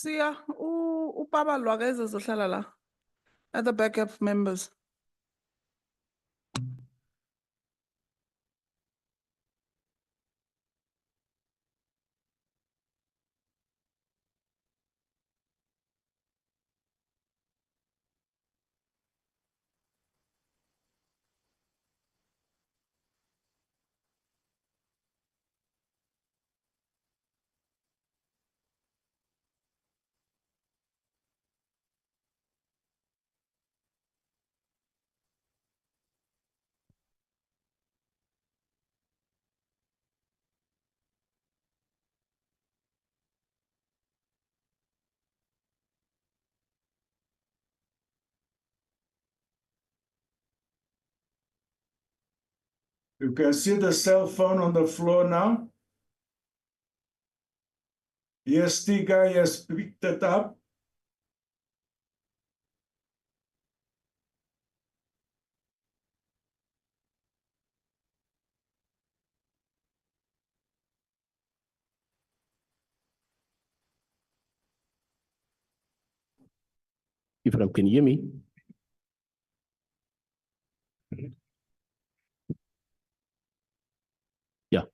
Siya, upapa lwakeze zohlala la. At the backup members. You can see the cell phone on the floor now. Yes, Tika has picked it up. Ephraim, can you hear me? Yeah.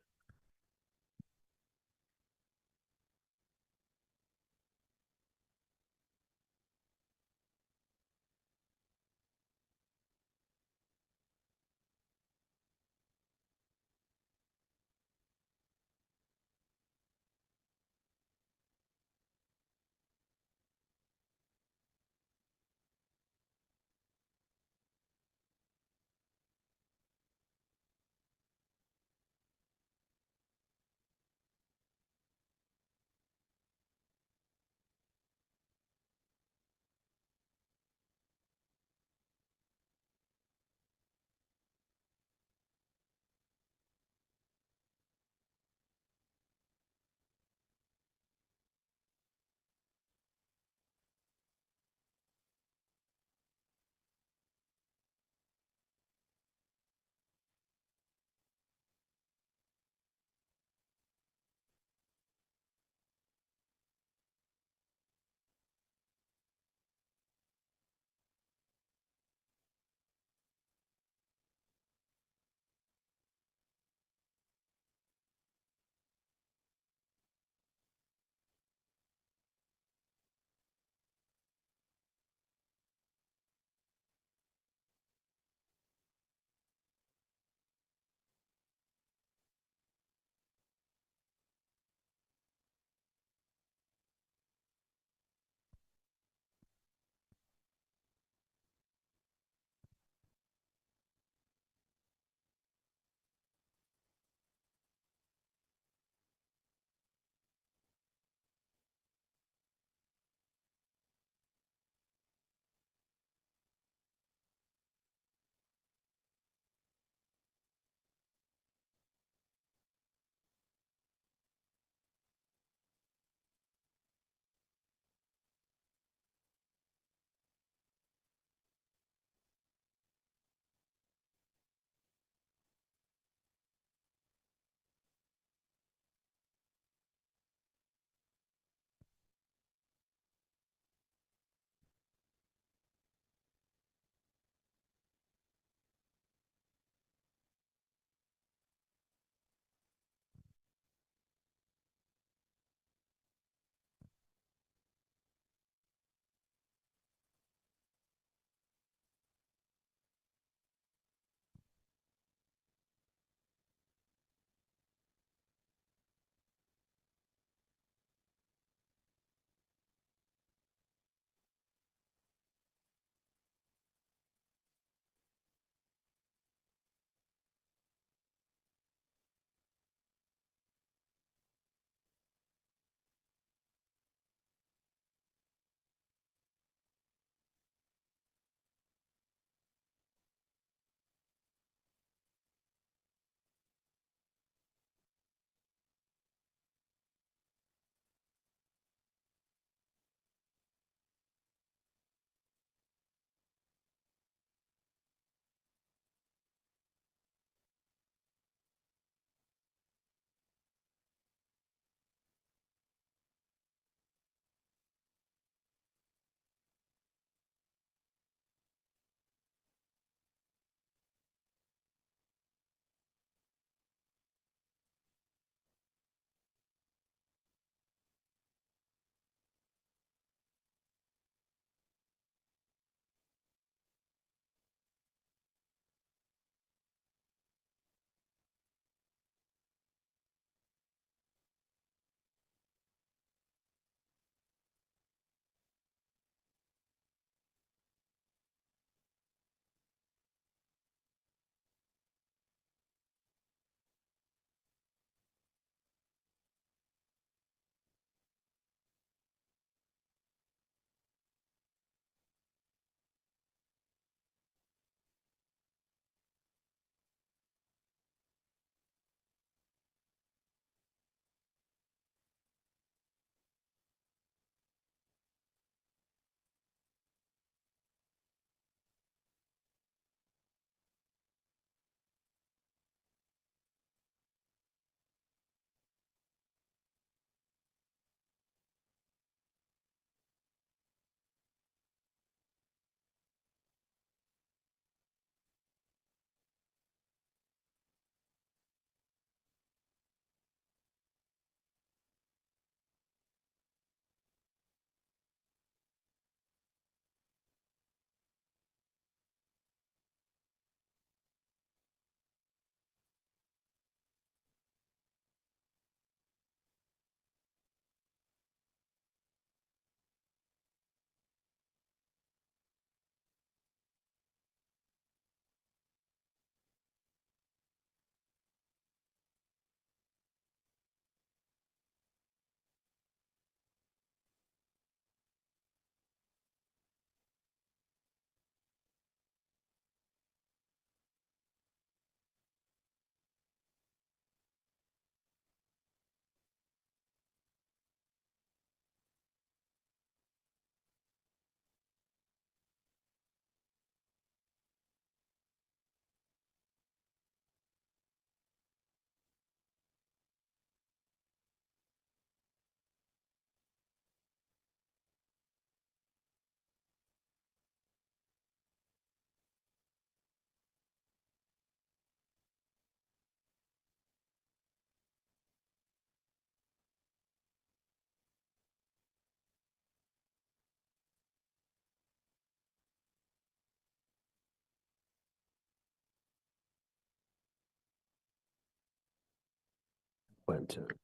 adjournment.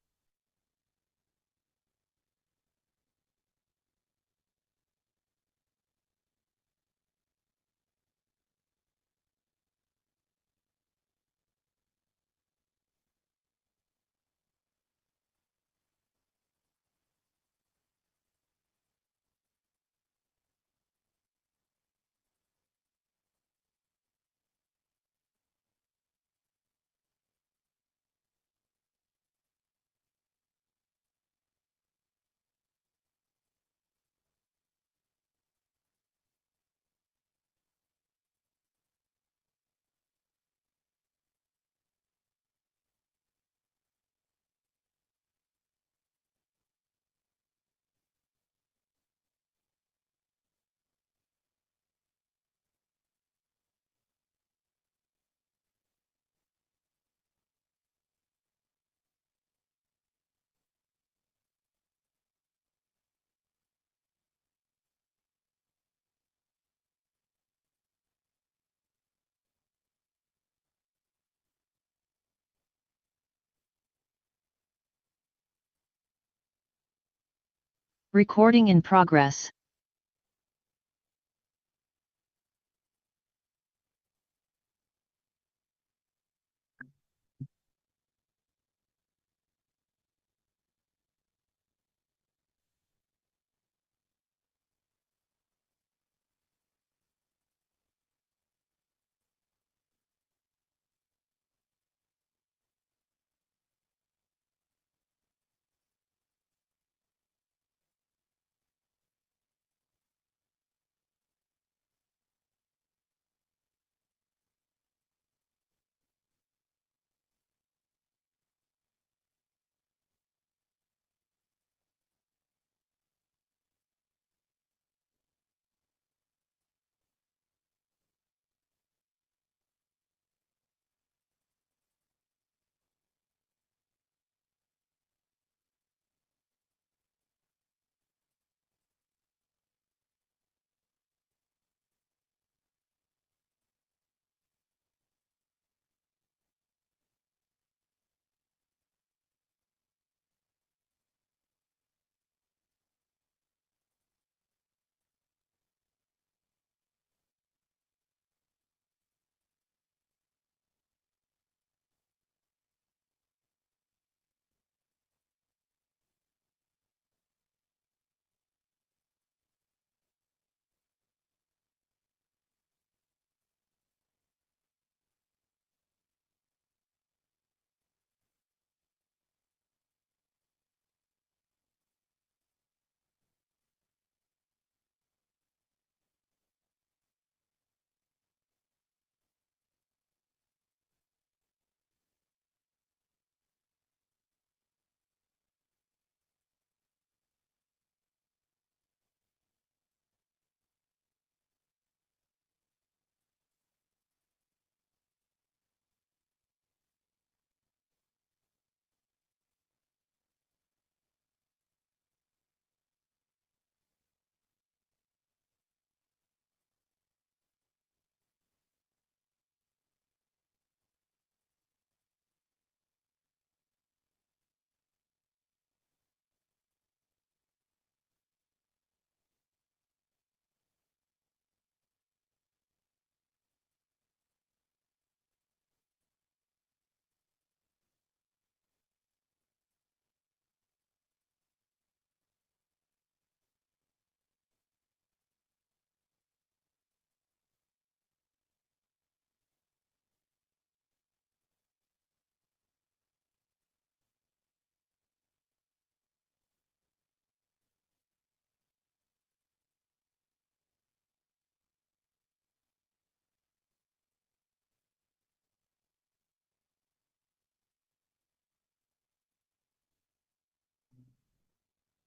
Recording in progress.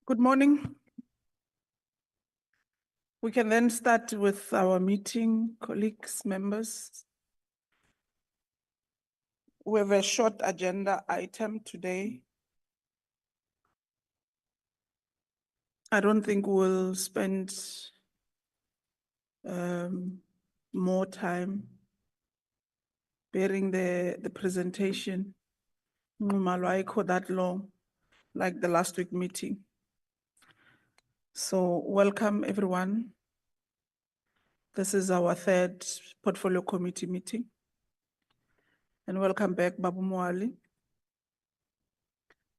Good morning. We can then start with our meeting, colleagues, members. We have a short agenda item today. I don't think we'll spend more time bearing the presentation. Nxumalo ayikho that long, like the last week meeting. So welcome everyone. This is our third portfolio committee meeting. And welcome back, Babu Mwali.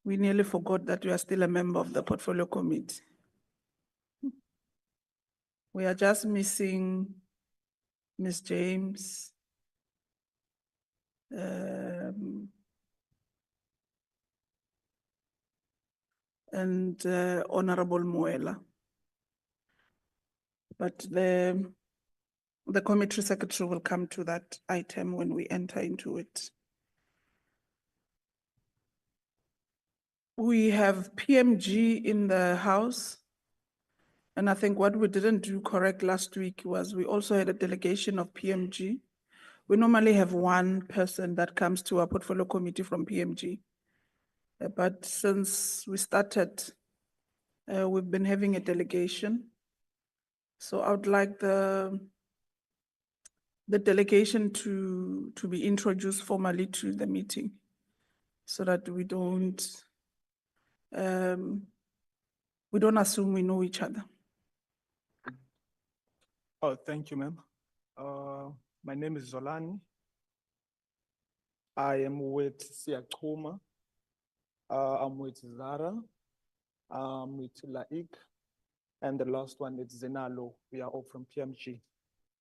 We nearly forgot that you are still a member of the portfolio committee. We are just missing Ms. James, and Honorable Muela. But the committee secretary will come to that item when we enter into it. We have PMG in the house. And I think what we didn't do correct last week was we also had a delegation of PMG. We normally have one person that comes to our portfolio committee from PMG. But since we started, we've been having a delegation. So I would like the delegation to be introduced formally to the meeting so that we don't assume we know each other. Oh, thank you, ma'am. My name is Zolani. I am with Siachuma. I'm with Zara. I'm with Laik. And the last one is Zenalo. We are all from PMG.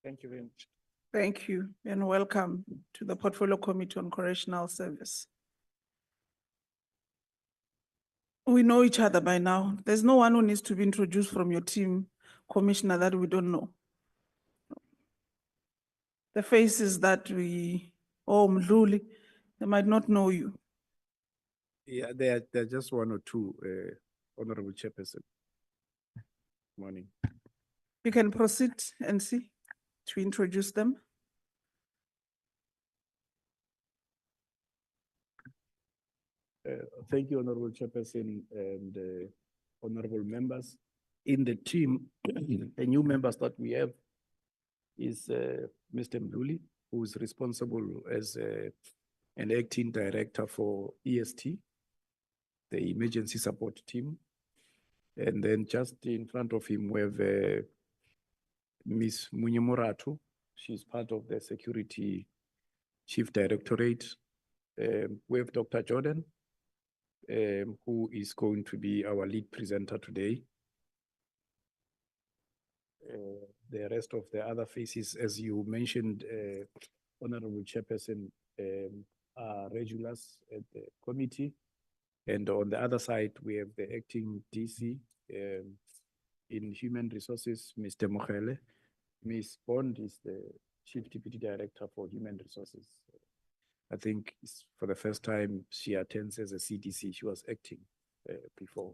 Thank you very much. Thank you and welcome to the Portfolio Committee on Correctional Service. We know each other by now. There's no one who needs to be introduced from your team, Commissioner, that we don't know. The faces that Mdluli, they might not know you. Yeah, there are just one or two, Honorable Chairperson. Morning. You can proceed and see to introduce them. Thank you, Honorable Chairperson and honorable members. In the team, the new members that we have is Mr. Mdluli, who is responsible as an acting director for EST, the emergency support team. And then just in front of him, we have Ms. Munyemoratu. She's part of the security chief directorate. We have Dr. Jordan, who is going to be our lead presenter today. The rest of the other faces, as you mentioned, Honorable Chairperson, are regulars at the committee. And on the other side, we have the acting DC in human resources, Mr. Mokhele. Ms. Bond is the Chief Deputy Director for Human Resources. I think it's for the first time she attends as a CDC. She was acting before.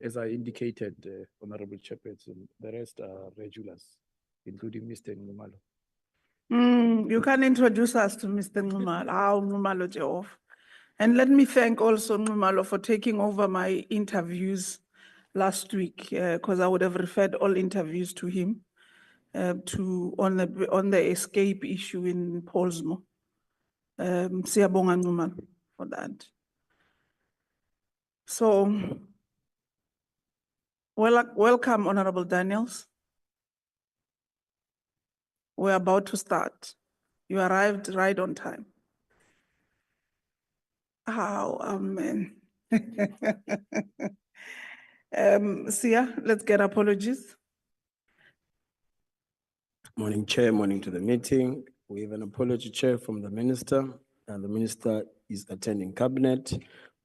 As I indicated, Honorable Chairperson, the rest are regulars, including Mr. Nxumalo. You can introduce us to Mr. Nxumalo. Nxumalo Jehovah. And let me thank also Nxumalo for taking over my interviews last week, because I would have referred all interviews to him on the escape issue in Paulsmo. Siyabonga Nxumalo for that. So, welcome, Honorable Daniels. We're about to start. You arrived right on time. Oh, amen. Sia, let's get apologies. Morning, Chair. Morning to the meeting. We have an apology, Chair, from the Minister, and the Minister is attending Cabinet.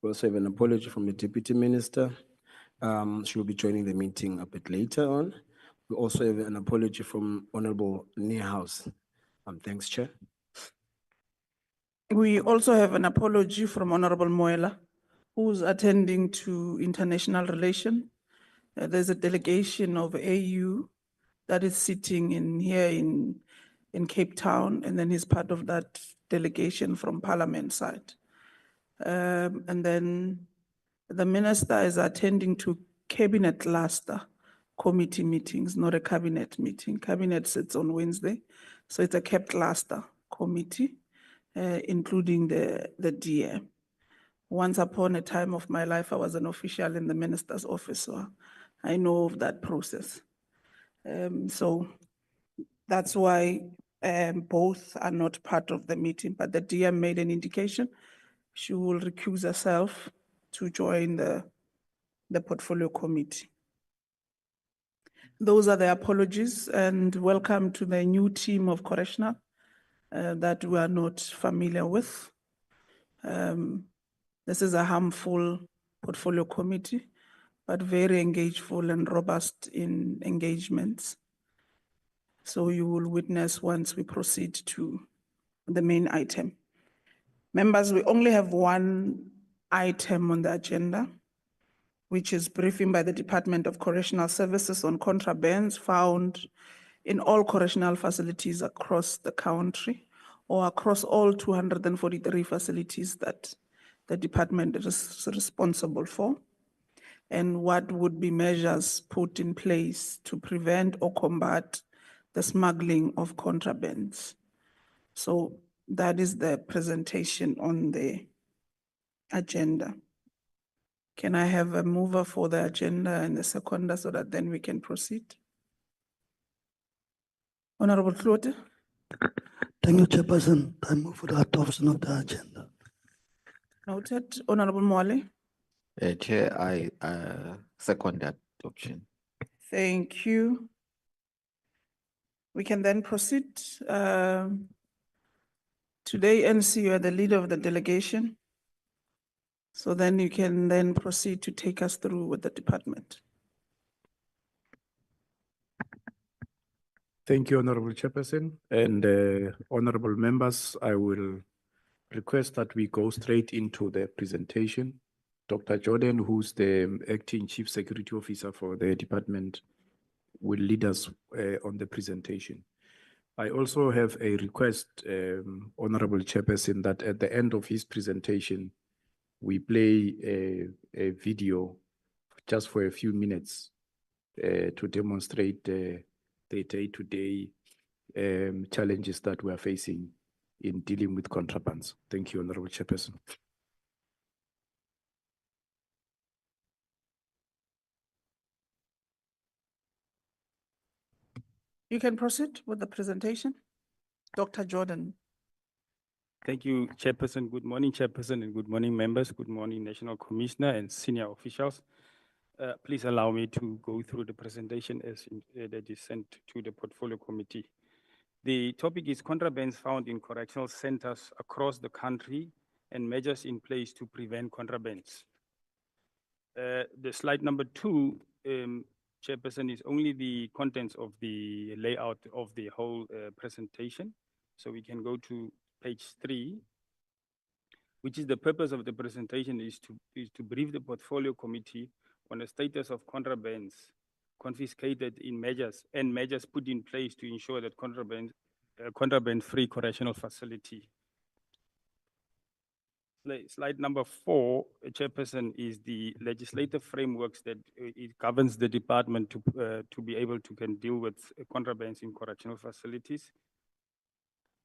We also have an apology from the Deputy Minister. She will be joining the meeting a bit later on. We also have an apology from Honorable Niehaus. Thanks, Chair. We also have an apology from Honorable Muela, who's attending to international relation. There's a delegation of AU that is sitting here in Cape Town, and then he's part of that delegation from Parliament side. And then the Minister is attending to Cabinet cluster committee meetings, not a cabinet meeting. Cabinet sits on Wednesday, so it's a CAB cluster committee, including the DM. Once upon a time of my life, I was an official in the minister's office, so I know of that process. So that's why both are not part of the meeting, but the DM made an indication. She will recuse herself to join the portfolio committee. Those are the apologies, and welcome to the new team of correctional that we are not familiar with. This is a harmful portfolio committee, but very engageful and robust in engagements. So you will witness once we proceed to the main item. Members, we only have one item on the agenda, which is briefing by the Department of Correctional Services on contrabands found in all correctional facilities across the country or across all 243 facilities that the department is responsible for, and what would be measures put in place to prevent or combat the smuggling of contrabands. So that is the presentation on the agenda. Can I have a mover for the agenda and the seconder so that then we can proceed? Honorable Klote, Thank you, Chairperson. I move for the adoption of the agenda. noted. Honorable Mwale, Chair, I second that option. thank you. We can then proceed. Today, NC, you are the leader of the delegation. So then you can then proceed to take us through with the department. Thank you, Honorable Chairperson, and honorable members. I will request that we go straight into the presentation. Dr. Jordan, who's the acting Chief Security Officer for the department, will lead us on the presentation. I also have a request, Honorable Chairperson, that at the end of his presentation, we play a video just for a few minutes to demonstrate the day-to-day challenges that we are facing in dealing with contrabands. Thank you, Honorable Chairperson. You can proceed with the presentation. Dr. Jordan. Thank you, Chairperson. Good morning, Chairperson, and good morning, members. Good morning, National Commissioner and senior officials. Please allow me to go through the presentation as that is sent to the Portfolio Committee. The topic is contrabands found in correctional centers across the country and measures in place to prevent contrabands. The slide number 2, Chairperson, is only the contents of the layout of the whole presentation. So we can go to page 3, which is the purpose of the presentation is to brief the Portfolio Committee on the status of contrabands confiscated in measures and measures put in place to ensure that contraband-free correctional facility. Slide number 4, Chairperson, is the legislative frameworks that it governs the department to be able to can deal with contrabands in correctional facilities.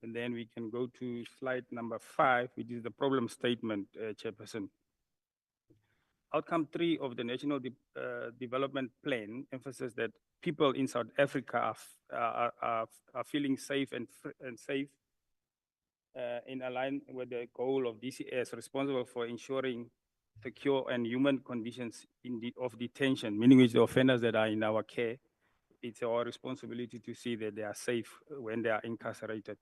And then we can go to slide number 5, which is the problem statement, Chairperson. Outcome 3 of the National Development Plan emphasizes that people in South Africa are feeling safe and safe in line with the goal of DCS, responsible for ensuring secure and human conditions of detention, meaning which the offenders that are in our care, it's our responsibility to see that they are safe when they are incarcerated.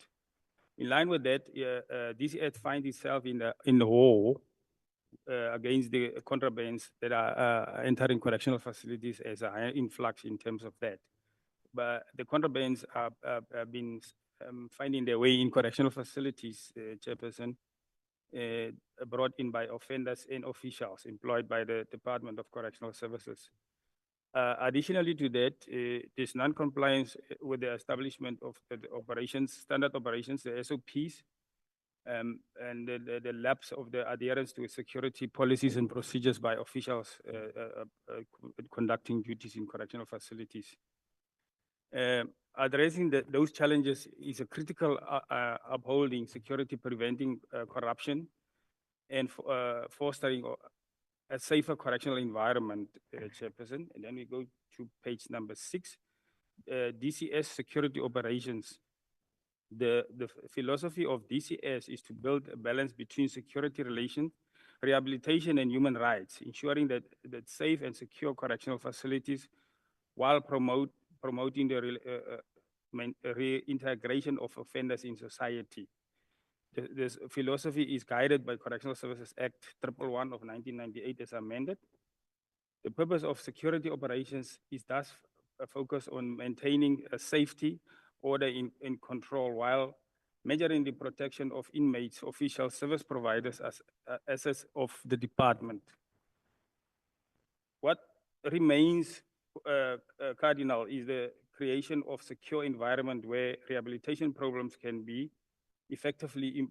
In line with that, DCS finds itself in the war against the contrabands that are entering correctional facilities as a high influx in terms of that. But the contrabands have been finding their way in correctional facilities, Chairperson, brought in by offenders and officials employed by the Department of Correctional Services. Additionally to that, this non-compliance with the establishment of the operations, standard operations, the SOPs, and the lapse of the adherence to security policies and procedures by officials conducting duties in correctional facilities. Addressing those challenges is a critical upholding security, preventing corruption, and fostering a safer correctional environment, Chairperson. And then we go to page number 6, DCS security operations. The philosophy of DCS is to build a balance between security relations, rehabilitation, and human rights, ensuring that safe and secure correctional facilities while promoting the reintegration of offenders in society. This philosophy is guided by Correctional Services Act 111 of 1998 as amended. The purpose of security operations is thus focused on maintaining safety, order in control, while measuring the protection of inmates, officials, service providers as assets of the department. What remains cardinal is the creation of secure environment where rehabilitation programs can be effectively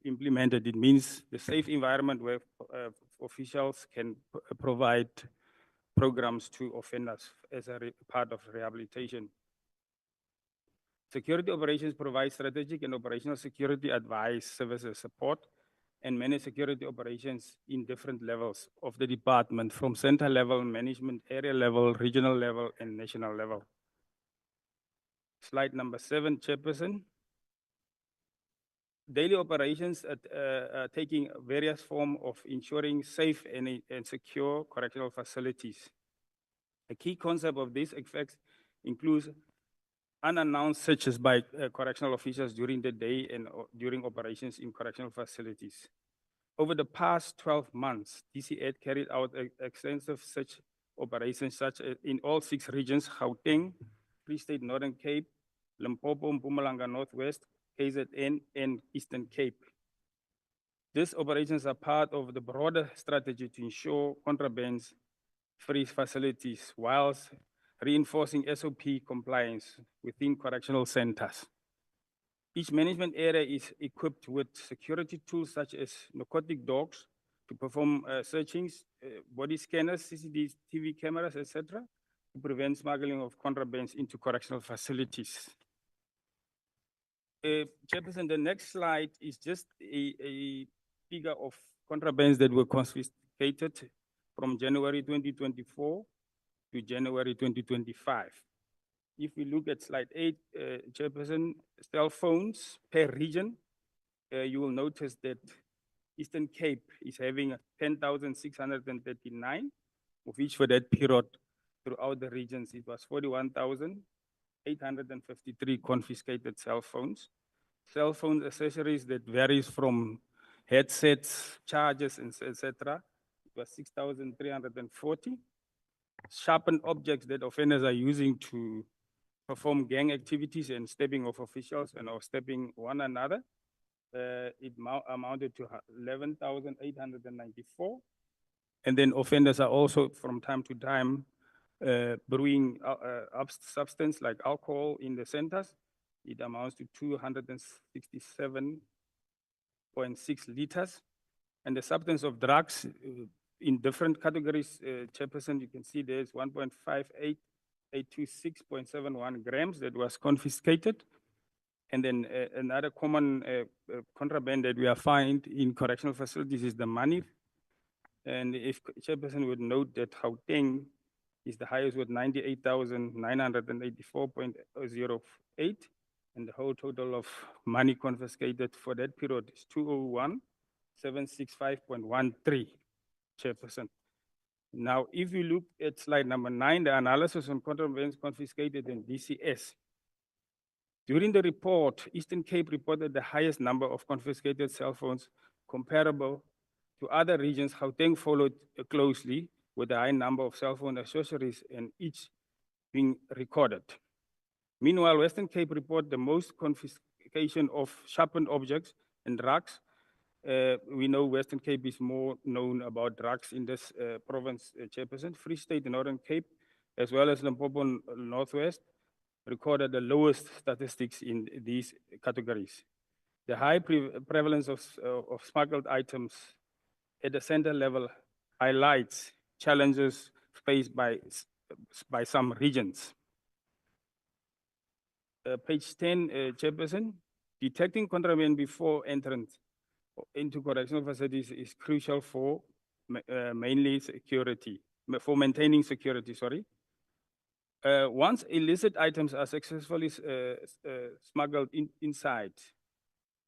implemented. It means the safe environment where officials can provide programs to offenders as a part of rehabilitation. Security operations provide strategic and operational security advice, services, support, and manage security operations in different levels of the department, from center level, management, area level, regional level, and national level. Slide number 7, Chairperson. Daily operations are taking various forms of ensuring safe and secure correctional facilities. A key concept of this effects includes unannounced searches by correctional officers during the day and during operations in correctional facilities. Over the past 12 months, DCA carried out extensive search operations such as in all 6 regions: Gauteng, Free State, Northern Cape, Limpopo, Mpumalanga Northwest, KZN, and Eastern Cape. These operations are part of the broader strategy to ensure contraband-free facilities whilst reinforcing SOP compliance within correctional centers. Each management area is equipped with security tools such as narcotic dogs to perform searchings, body scanners, CCTV cameras, etc., to prevent smuggling of contrabands into correctional facilities. Chairperson, the next slide is just a figure of contrabands that were confiscated from January 2024 to January 2025. If we look at slide 8, Chairperson, cell phones per region, you will notice that Eastern Cape is having 10,639, of which for that period throughout the regions, it was 41,853 confiscated cell phones. Cell phone accessories that varies from headsets, chargers, etc. It was 6,340. Sharpened objects that offenders are using to perform gang activities and stabbing of officials and or stabbing one another. It amounted to 11,894. And then offenders are also from time to time brewing substance like alcohol in the centers. It amounts to 267.6 liters. And the substance of drugs in different categories, Chairperson, you can see there's 1.58826.71 grams that was confiscated. And then another common contraband that we are find in correctional facilities is the money. And if Chairperson would note that Gauteng is the highest with 98,984.08, and the whole total of money confiscated for that period is 201,765.13, Chairperson. Now, if you look at slide number 9, the analysis on contrabands confiscated in DCS. During the report, Eastern Cape reported the highest number of confiscated cell phones comparable to other regions. Gauteng followed closely with a high number of cell phone accessories and each being recorded. Meanwhile, Western Cape reported the most confiscation of sharpened objects and drugs. We know Western Cape is more known about drugs in this province, Chairperson. Free State and Northern Cape, as well as Limpopo Northwest, recorded the lowest statistics in these categories. The high prevalence of smuggled items at the center level highlights challenges faced by some regions. Page 10, Chairperson, detecting contraband before entrance. into correctional facilities is crucial for mainly security, for maintaining security, sorry. Once illicit items are successfully smuggled inside,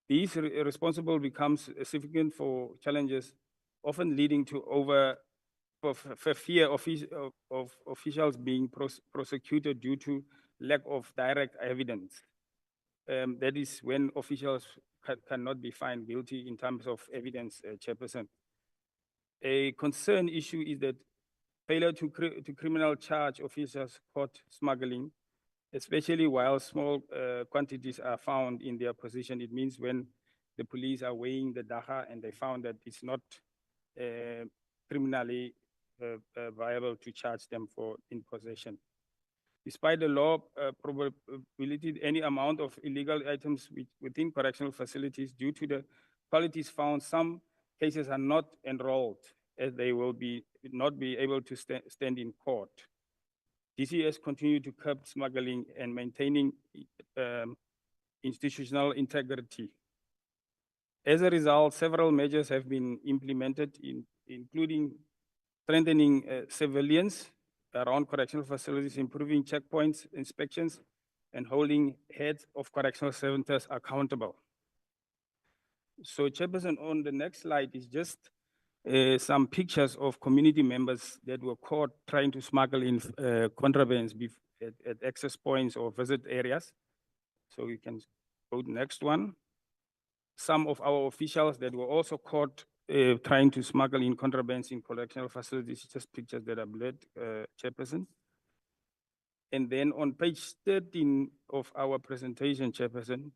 these responsible becomes significant for challenges, often leading to for fear of officials being prosecuted due to lack of direct evidence. That is when officials cannot be found guilty in terms of evidence, Chairperson. A concern issue is that failure to criminal charge officers caught smuggling, especially while small quantities are found in their possession. It means when the police are weighing the dagga and they found that it's not criminally viable to charge them for in possession. Despite the law probability, any amount of illegal items within correctional facilities due to the qualities found, some cases are not enrolled as they will not be able to stand in court. DCS continue to curb smuggling and maintaining institutional integrity. As a result, several measures have been implemented, including strengthening surveillance around correctional facilities, improving checkpoints, inspections, and holding heads of correctional centers accountable. So, Chairperson, on the next slide is just some pictures of community members that were caught trying to smuggle in contrabands at access points or visit areas. So we can go to the next one. Some of our officials that were also caught trying to smuggle in contrabands in correctional facilities, just pictures that are blurred, Chairperson. And then on page 13 of our presentation, Chairperson,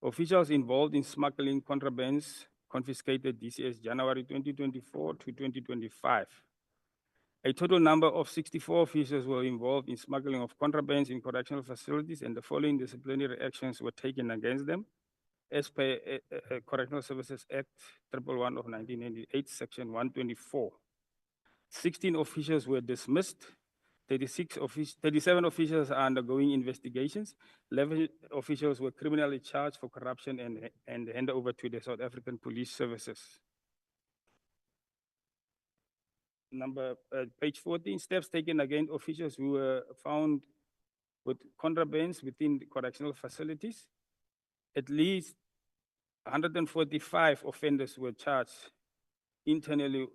officials involved in smuggling contrabands confiscated DCS January 2024 to 2025. A total number of 64 officers were involved in smuggling of contrabands in correctional facilities, and the following disciplinary actions were taken against them as per Correctional Services Act 111 of 1998, Section 124. 16 officials were dismissed. 37 officials are undergoing investigations. 11 officials were criminally charged for corruption and handed over to the South African Police Services. Page 14, steps taken against officials who were found with contrabands within the correctional facilities. At least 145 offenders were charged internally,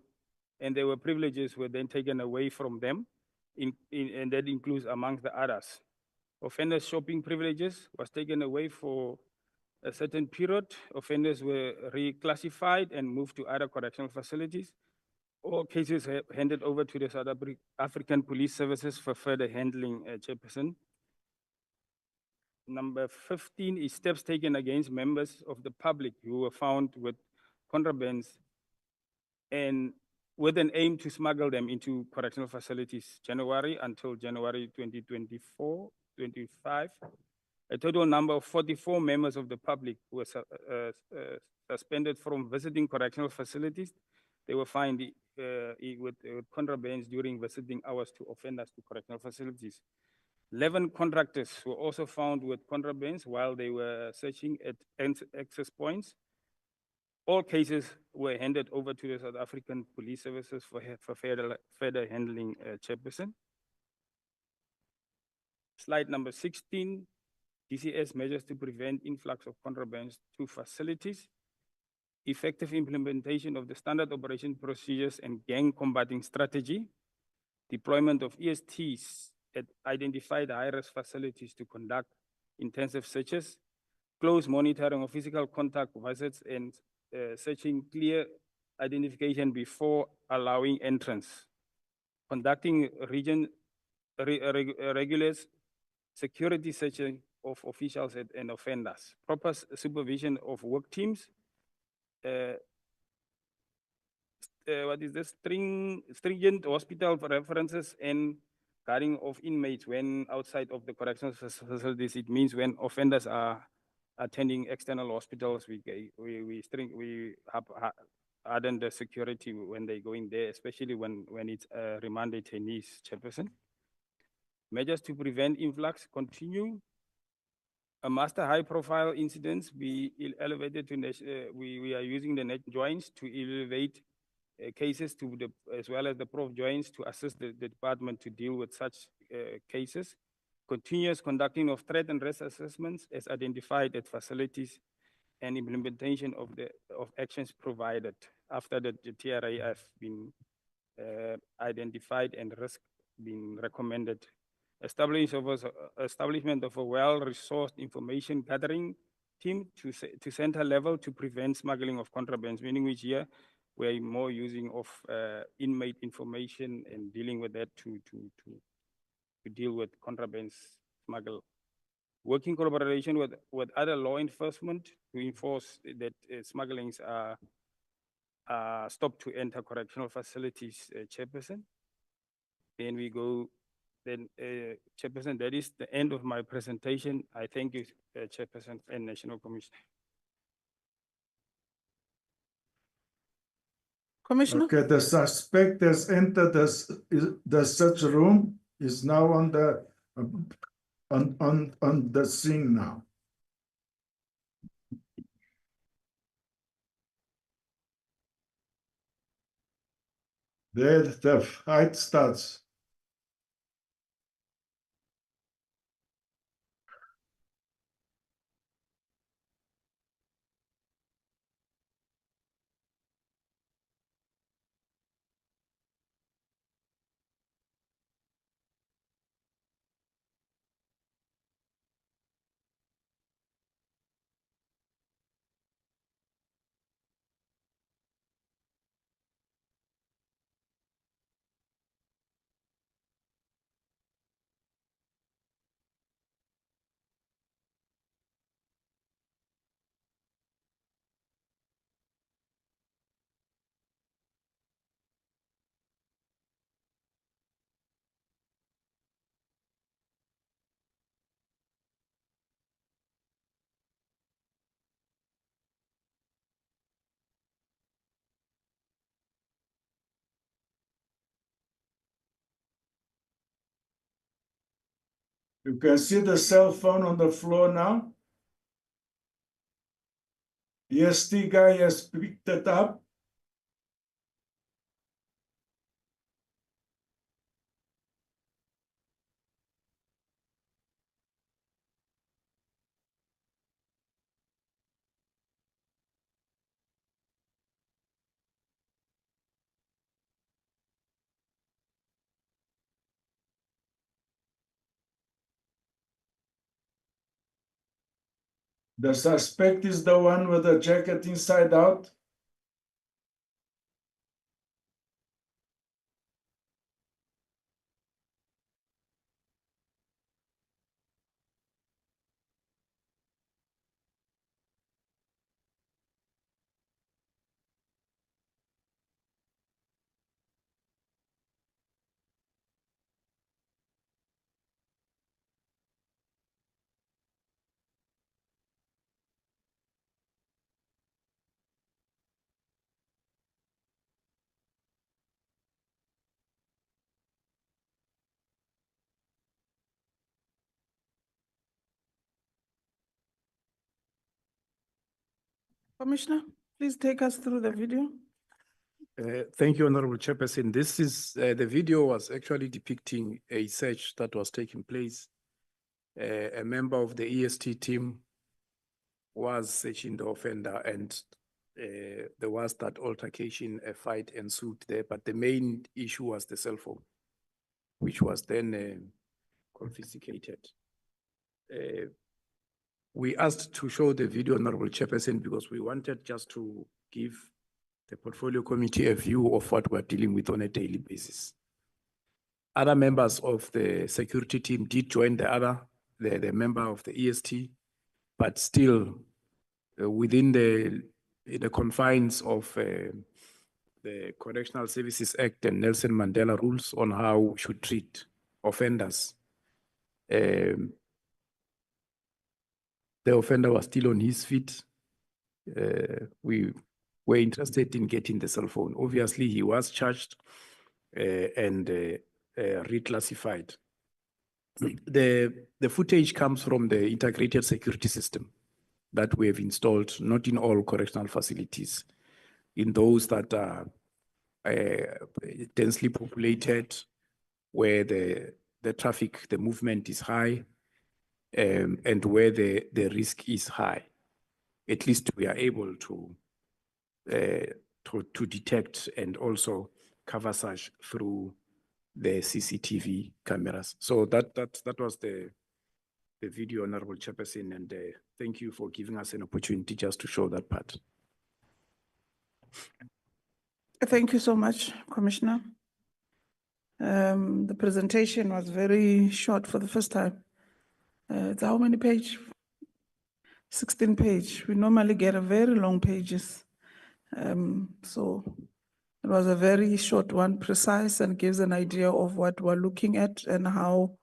and their privileges were then taken away from them, and that includes, amongst the others, offenders' shopping privileges was taken away for a certain period. Offenders were reclassified and moved to other correctional facilities. All cases handed over to the South African Police Services for further handling, Chairperson. Number 15 is steps taken against members of the public who were found with contrabands and with an aim to smuggle them into correctional facilities, January until January 2024-25. A total number of 44 members of the public were suspended from visiting correctional facilities. They were fined with contrabands during visiting hours to offenders to correctional facilities. 11 contractors were also found with contrabands while they were searching at access points. All cases were handed over to the South African Police Services for further handling, Chairperson. Slide number 16, DCS measures to prevent influx of contrabands to facilities. Effective implementation of the standard operation procedures and gang combating strategy. Deployment of ESTs at identified high-risk facilities to conduct intensive searches. Close monitoring of physical contact visits and searching clear identification before allowing entrance. Conducting regular security searching of officials and offenders. Proper supervision of work teams. Stringent hospital references and guarding of inmates when outside of the correctional facilities. It means when offenders are attending external hospitals, we harden the security when they go in there, especially when it's remand detainees, Chairperson. Measures to prevent influx continue. A master high-profile incidents be elevated to, we are using the net joints to elevate cases to the, as well as the prof joints to assist the department to deal with such cases. Continuous conducting of threat and risk assessments as identified at facilities and implementation of actions provided after the TRA have been identified and risk been recommended. Establishment of a well-resourced information gathering team to center level to prevent smuggling of contrabands, meaning which here we're more using of inmate information and dealing with that to deal with contraband smuggle. Working collaboration with other law enforcement to enforce that smugglings are stopped to enter correctional facilities, Chairperson. Then we go, then Chairperson, that is the end of my presentation. I thank you, Chairperson and National Commissioner. Commissioner? Okay, the suspect has entered the search room, is now on the scene now. There the fight starts. You can see the cell phone on the floor now. EST guy has picked it up. The suspect is the one with the jacket inside out. Commissioner, please take us through the video. Thank you, Honorable Chairperson. This is, the video was actually depicting a search that was taking place. A member of the EST team was searching the offender and there was that altercation, a fight ensued there, but the main issue was the cell phone, which was then confiscated. We asked to show the video, Honorable Chairperson, because we wanted just to give the portfolio committee a view of what we're dealing with on a daily basis. Other members of the security team did join the member of the EST, but still within the confines of the Correctional Services Act and Nelson Mandela rules on how we should treat offenders. The offender was still on his feet. We were interested in getting the cell phone. Obviously, he was charged and reclassified. The footage comes from the integrated security system that we have installed, not in all correctional facilities, in those that are densely populated, where the traffic, the movement is high, and where the risk is high. At least we are able to detect and also cover such through the CCTV cameras. So that was the video, Honorable Chairperson, and thank you for giving us an opportunity just to show that part. Thank you so much, Commissioner. The presentation was very short for the first time. It's how many page? 16 page. We normally get a very long pages. So it was a very short one, precise, and gives an idea of what we're looking at and how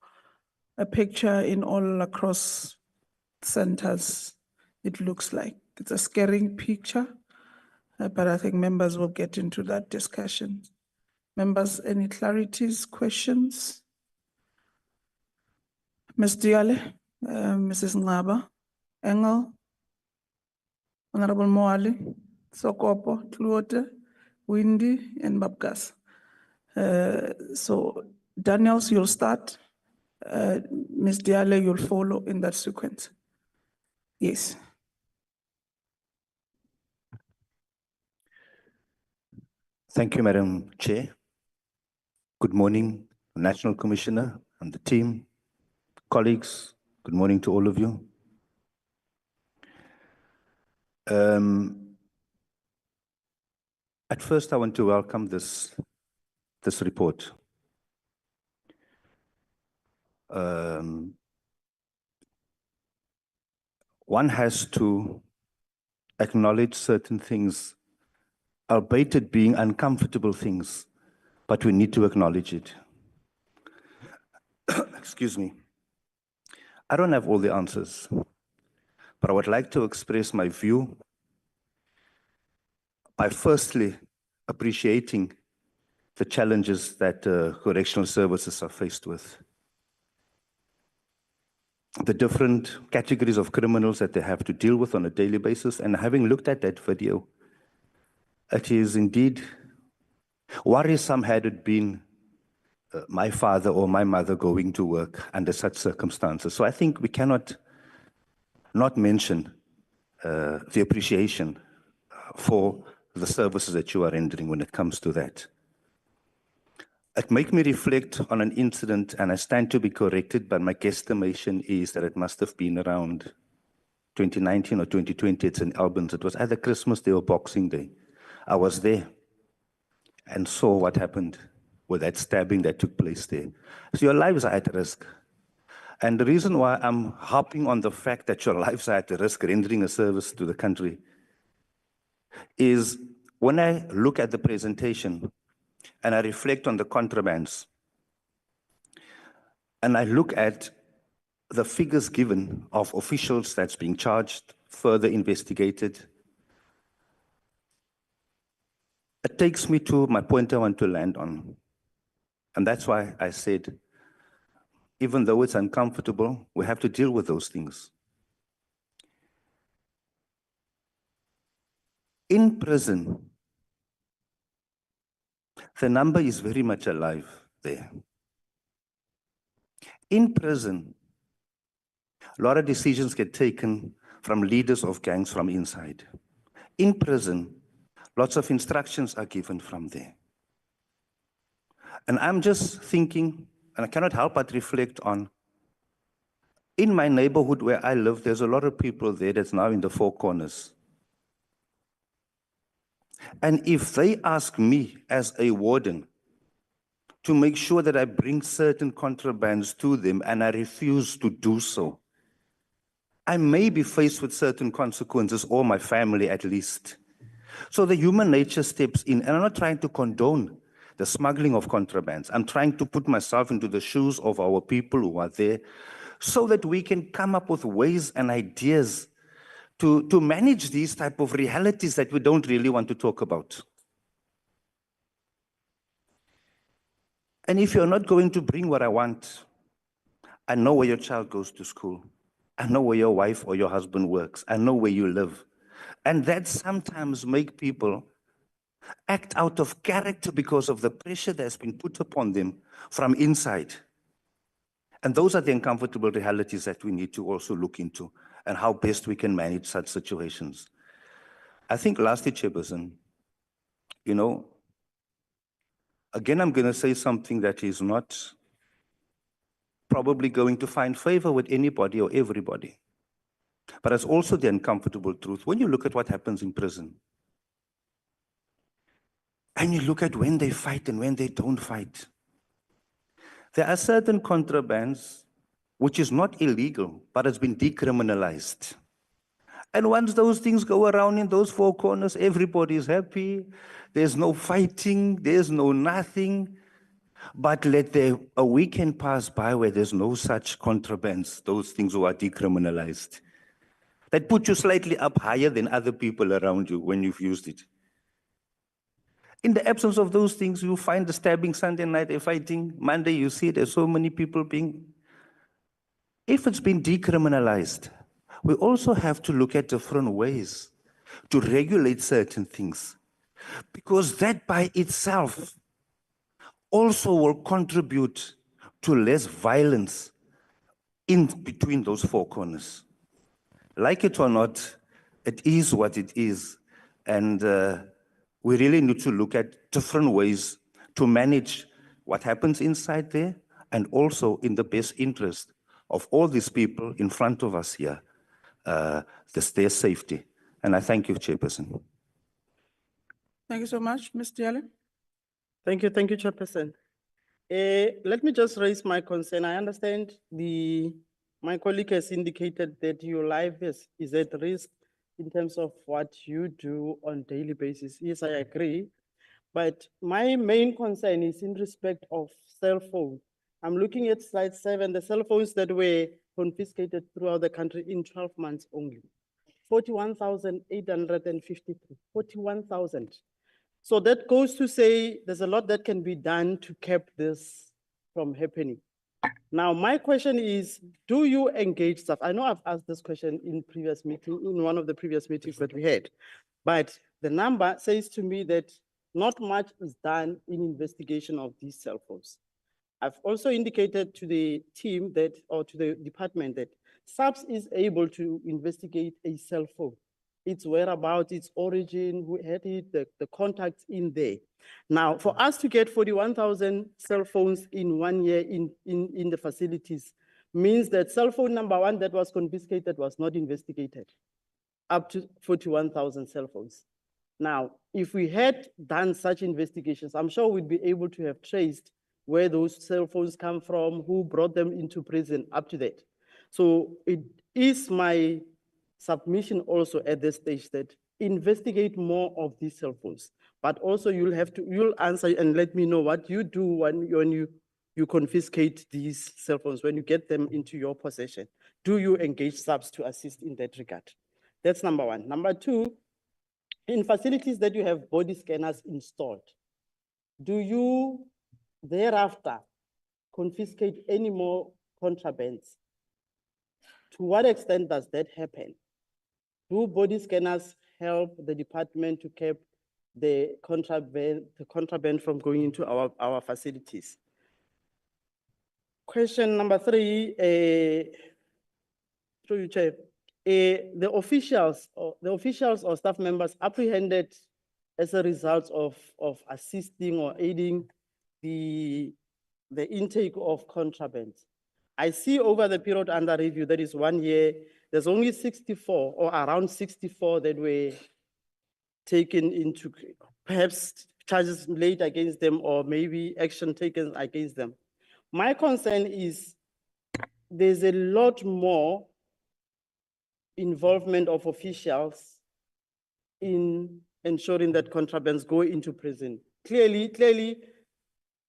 a picture in all across centers it looks like. It's a scaring picture, but I think members will get into that discussion. Members, any clarities, questions? Ms. Diale, Mrs. Ngaba, Engel, Honorable Moali, Sokopo, Tluote, Windy, and Babgas. So Daniels, you'll start. Ms. Diale, you'll follow in that sequence. Yes. Thank you, Madam Chair. Good morning, National Commissioner and the team, colleagues. Good morning to all of you. At first, I want to welcome this report. One has to acknowledge certain things, albeit it being uncomfortable things, but we need to acknowledge it. Excuse me. I don't have all the answers, but I would like to express my view by firstly appreciating the challenges that correctional services are faced with. The different categories of criminals that they have to deal with on a daily basis, and having looked at that video, it is indeed worrisome had it been my father or my mother going to work under such circumstances. So I think we cannot not mention the appreciation for the services that you are rendering when it comes to that. It makes me reflect on an incident, and I stand to be corrected, but my guesstimation is that it must have been around 2019 or 2020. It's in Albans. It was either Christmas Day or Boxing Day. I was there and saw what happened with that stabbing that took place there. So your lives are at risk. And the reason why I'm harping on the fact that your lives are at risk rendering a service to the country is when I look at the presentation and I reflect on the contrabands, and I look at the figures given of officials that's being charged, further investigated, it takes me to my point I want to land on. And that's why I said, even though it's uncomfortable, we have to deal with those things. In prison, the number is very much alive there. In prison, a lot of decisions get taken from leaders of gangs from inside. In prison, lots of instructions are given from there. And I'm just thinking, and I cannot help but reflect on, in my neighborhood where I live, there's a lot of people there that's now in the four corners. And if they ask me as a warden to make sure that I bring certain contrabands to them and I refuse to do so, I may be faced with certain consequences, or my family at least. So the human nature steps in, and I'm not trying to condone the smuggling of contrabands. I'm trying to put myself into the shoes of our people who are there so that we can come up with ways and ideas to manage these type of realities that we don't really want to talk about. And if you're not going to bring what I want, I know where your child goes to school. I know where your wife or your husband works. I know where you live. And that sometimes make people act out of character because of the pressure that's been put upon them from inside. And those are the uncomfortable realities that we need to also look into and how best we can manage such situations. I think lastly, Chairperson, you know, again, I'm going to say something that is not probably going to find favor with anybody or everybody. But it's also the uncomfortable truth. When you look at what happens in prison, and you look at when they fight and when they don't fight, there are certain contrabands which is not illegal, but it's been decriminalized. And once those things go around in those four corners, everybody is happy. There's no fighting, there's no nothing. But let a weekend pass by where there's no such contrabands, those things who are decriminalized. That puts you slightly up higher than other people around you when you've used it. In the absence of those things, you find the stabbing Sunday night, a fighting. Monday, you see there's so many people being. If it's been decriminalized, we also have to look at different ways to regulate certain things. Because that by itself also will contribute to less violence in between those four corners. Like it or not, it is what it is. And we really need to look at different ways to manage what happens inside there and also in the best interest of all these people in front of us here, their safety. And I thank you, Chairperson. Thank you so much, Mr. Allen. Thank you, Chairperson. Let me just raise my concern. I understand my colleague has indicated that your life is at risk in terms of what you do on daily basis. Yes, I agree. But my main concern is in respect of cell phone. I'm looking at slide 7, the cell phones that were confiscated throughout the country in 12 months only. 41,853, 41,000. So that goes to say there's a lot that can be done to keep this from happening. Now, my question is, do you engage staff? I know I've asked this question in one of the previous meetings that we had, but the number says to me that not much is done in investigation of these cell phones. I've also indicated to the team that, or to the department, that SAPS is able to investigate a cell phone, its whereabouts, its origin, who had it, the contacts in there. Now, for us to get 41,000 cell phones in 1 year in the facilities means that cell phone number 1 that was confiscated was not investigated, up to 41,000 cell phones. Now, if we had done such investigations, I'm sure we'd be able to have traced where those cell phones come from, who brought them into prison, up to that. So it is my submission also at this stage that investigate more of these cell phones, but also you'll answer and let me know what you do when you confiscate these cell phones, when you get them into your possession. Do you engage SAPS to assist in that regard? That's number 1. Number 2, in facilities that you have body scanners installed, do you thereafter confiscate any more contrabands? To what extent does that happen? Do body scanners help the department to keep the contraband from going into our facilities? Question number 3, through you, Chair. The officials or staff members apprehended as a result of assisting or aiding the intake of contraband. I see over the period under review, that is 1 year, there's only 64 or around 64 that were taken into, perhaps charges laid against them or maybe action taken against them. My concern is there's a lot more involvement of officials in ensuring that contrabands go into prison. Clearly,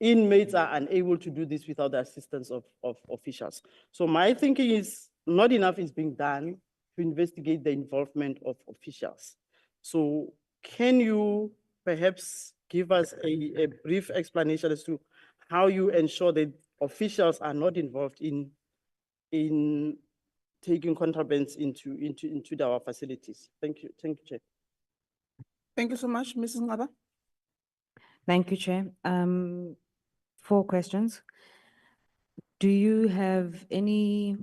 inmates are unable to do this without the assistance of officials. So my thinking is not enough is being done to investigate the involvement of officials. So can you perhaps give us a brief explanation as to how you ensure that officials are not involved in in taking contrabands into our facilities? Thank you, Chair. Thank you so much, Mrs. Ngaba. Thank you, Chair. 4 questions. Do you have any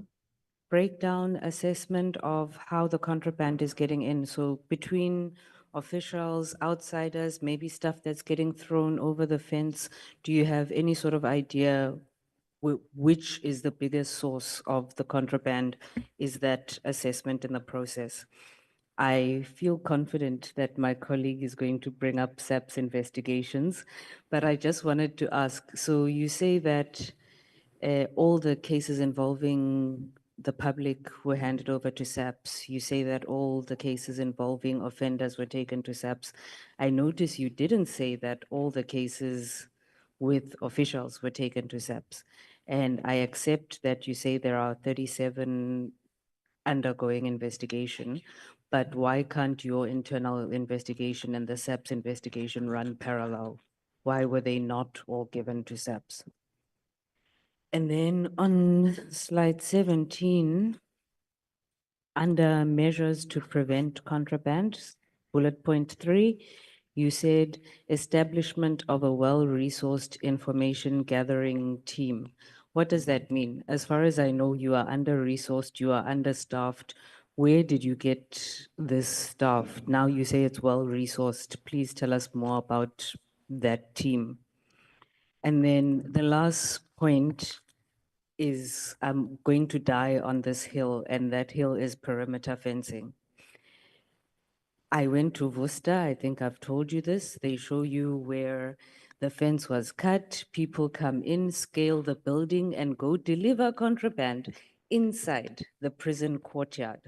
breakdown assessment of how the contraband is getting in? So between officials, outsiders, maybe stuff that's getting thrown over the fence, do you have any sort of idea which is the biggest source of the contraband? Is that assessment in the process? I feel confident that my colleague is going to bring up SAP's investigations, but I just wanted to ask, so you say that all the cases involving the public were handed over to SAPs. You say that all the cases involving offenders were taken to SAPs. I notice you didn't say that all the cases with officials were taken to SAPs. And I accept that you say there are 37 undergoing investigation, but why can't your internal investigation and the SAP's investigation run parallel? Why were they not all given to SAPs? And then on slide 17, under measures to prevent contraband, bullet point 3, you said establishment of a well-resourced information gathering team. What does that mean? As far as I know, you are under-resourced, you are understaffed. Where did you get this staff? Now you say it's well-resourced. Please tell us more about that team. And then the last point is I'm going to die on this hill, and that hill is perimeter fencing. I went to Worcester, I think I've told you this. They show you where the fence was cut, people come in, scale the building, and go deliver contraband inside the prison courtyard.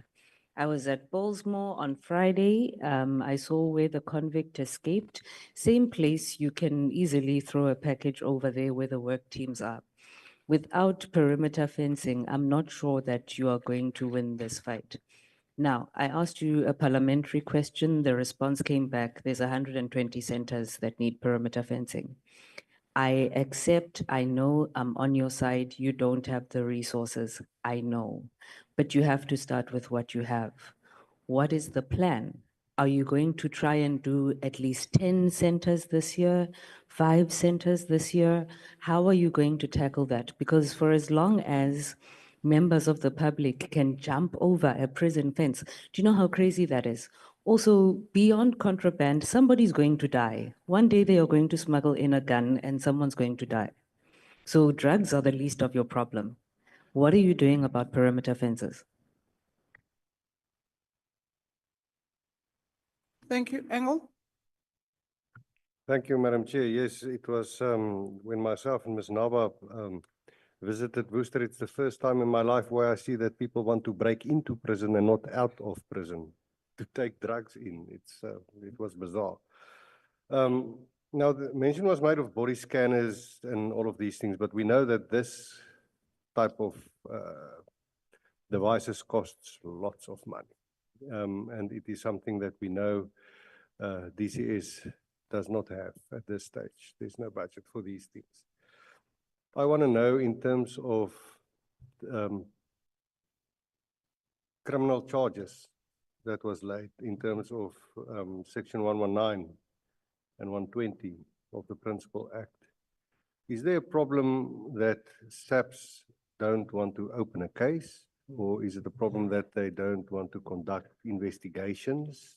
I was at Ballsmore on Friday. I saw where the convict escaped. Same place, you can easily throw a package over there where the work teams are. Without perimeter fencing, I'm not sure that you are going to win this fight. Now, I asked you a parliamentary question. The response came back. There's 120 centers that need perimeter fencing. I accept, I know I'm on your side. You don't have the resources. I know. But you have to start with what you have. What is the plan? Are you going to try and do at least 10 centers this year, 5 centers this year? How are you going to tackle that? Because for as long as members of the public can jump over a prison fence, do you know how crazy that is? Also, beyond contraband, somebody's going to die. One day they are going to smuggle in a gun and someone's going to die. So drugs are the least of your problem. What are you doing about perimeter fences? Thank you. Engel? Thank you, Madam Chair. Yes, it was when myself and Ms. Naba visited Worcester. It's the first time in my life where I see that people want to break into prison and not out of prison to take drugs in. It was bizarre. Now, the mention was made of body scanners and all of these things, but we know that this type of devices costs lots of money. And it is something that we know DCS does not have at this stage. There's no budget for these things. I want to know in terms of criminal charges that was laid in terms of Section 119 and 120 of the Principal Act. Is there a problem that SAPs don't want to open a case, or is it a problem that they don't want to conduct investigations?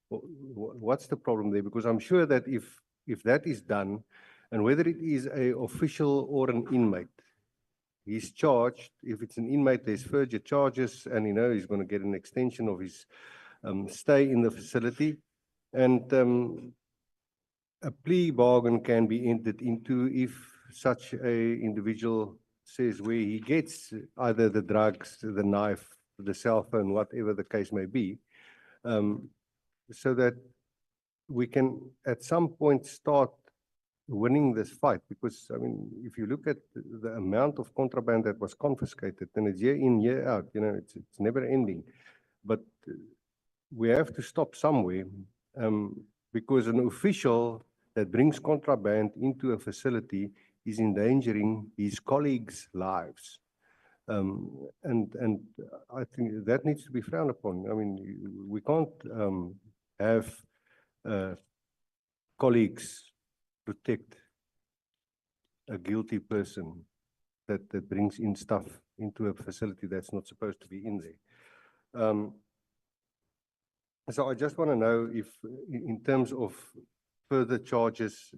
What's the problem there? Because I'm sure that if that is done, and whether it is an official or an inmate, he's charged. If it's an inmate, there's further charges, and he's going to get an extension of his stay in the facility. And a plea bargain can be entered into if such an individual says where he gets either the drugs, the knife, the cell phone, whatever the case may be, so that we can at some point start winning this fight. Because, I mean, if you look at the amount of contraband that was confiscated, then it's year in, year out, it's never ending. But we have to stop somewhere, because an official that brings contraband into a facility is endangering his colleagues' lives. And I think that needs to be frowned upon. I mean, we can't have colleagues protect a guilty person that brings in stuff into a facility that's not supposed to be in there. So I just want to know if, in terms of further charges,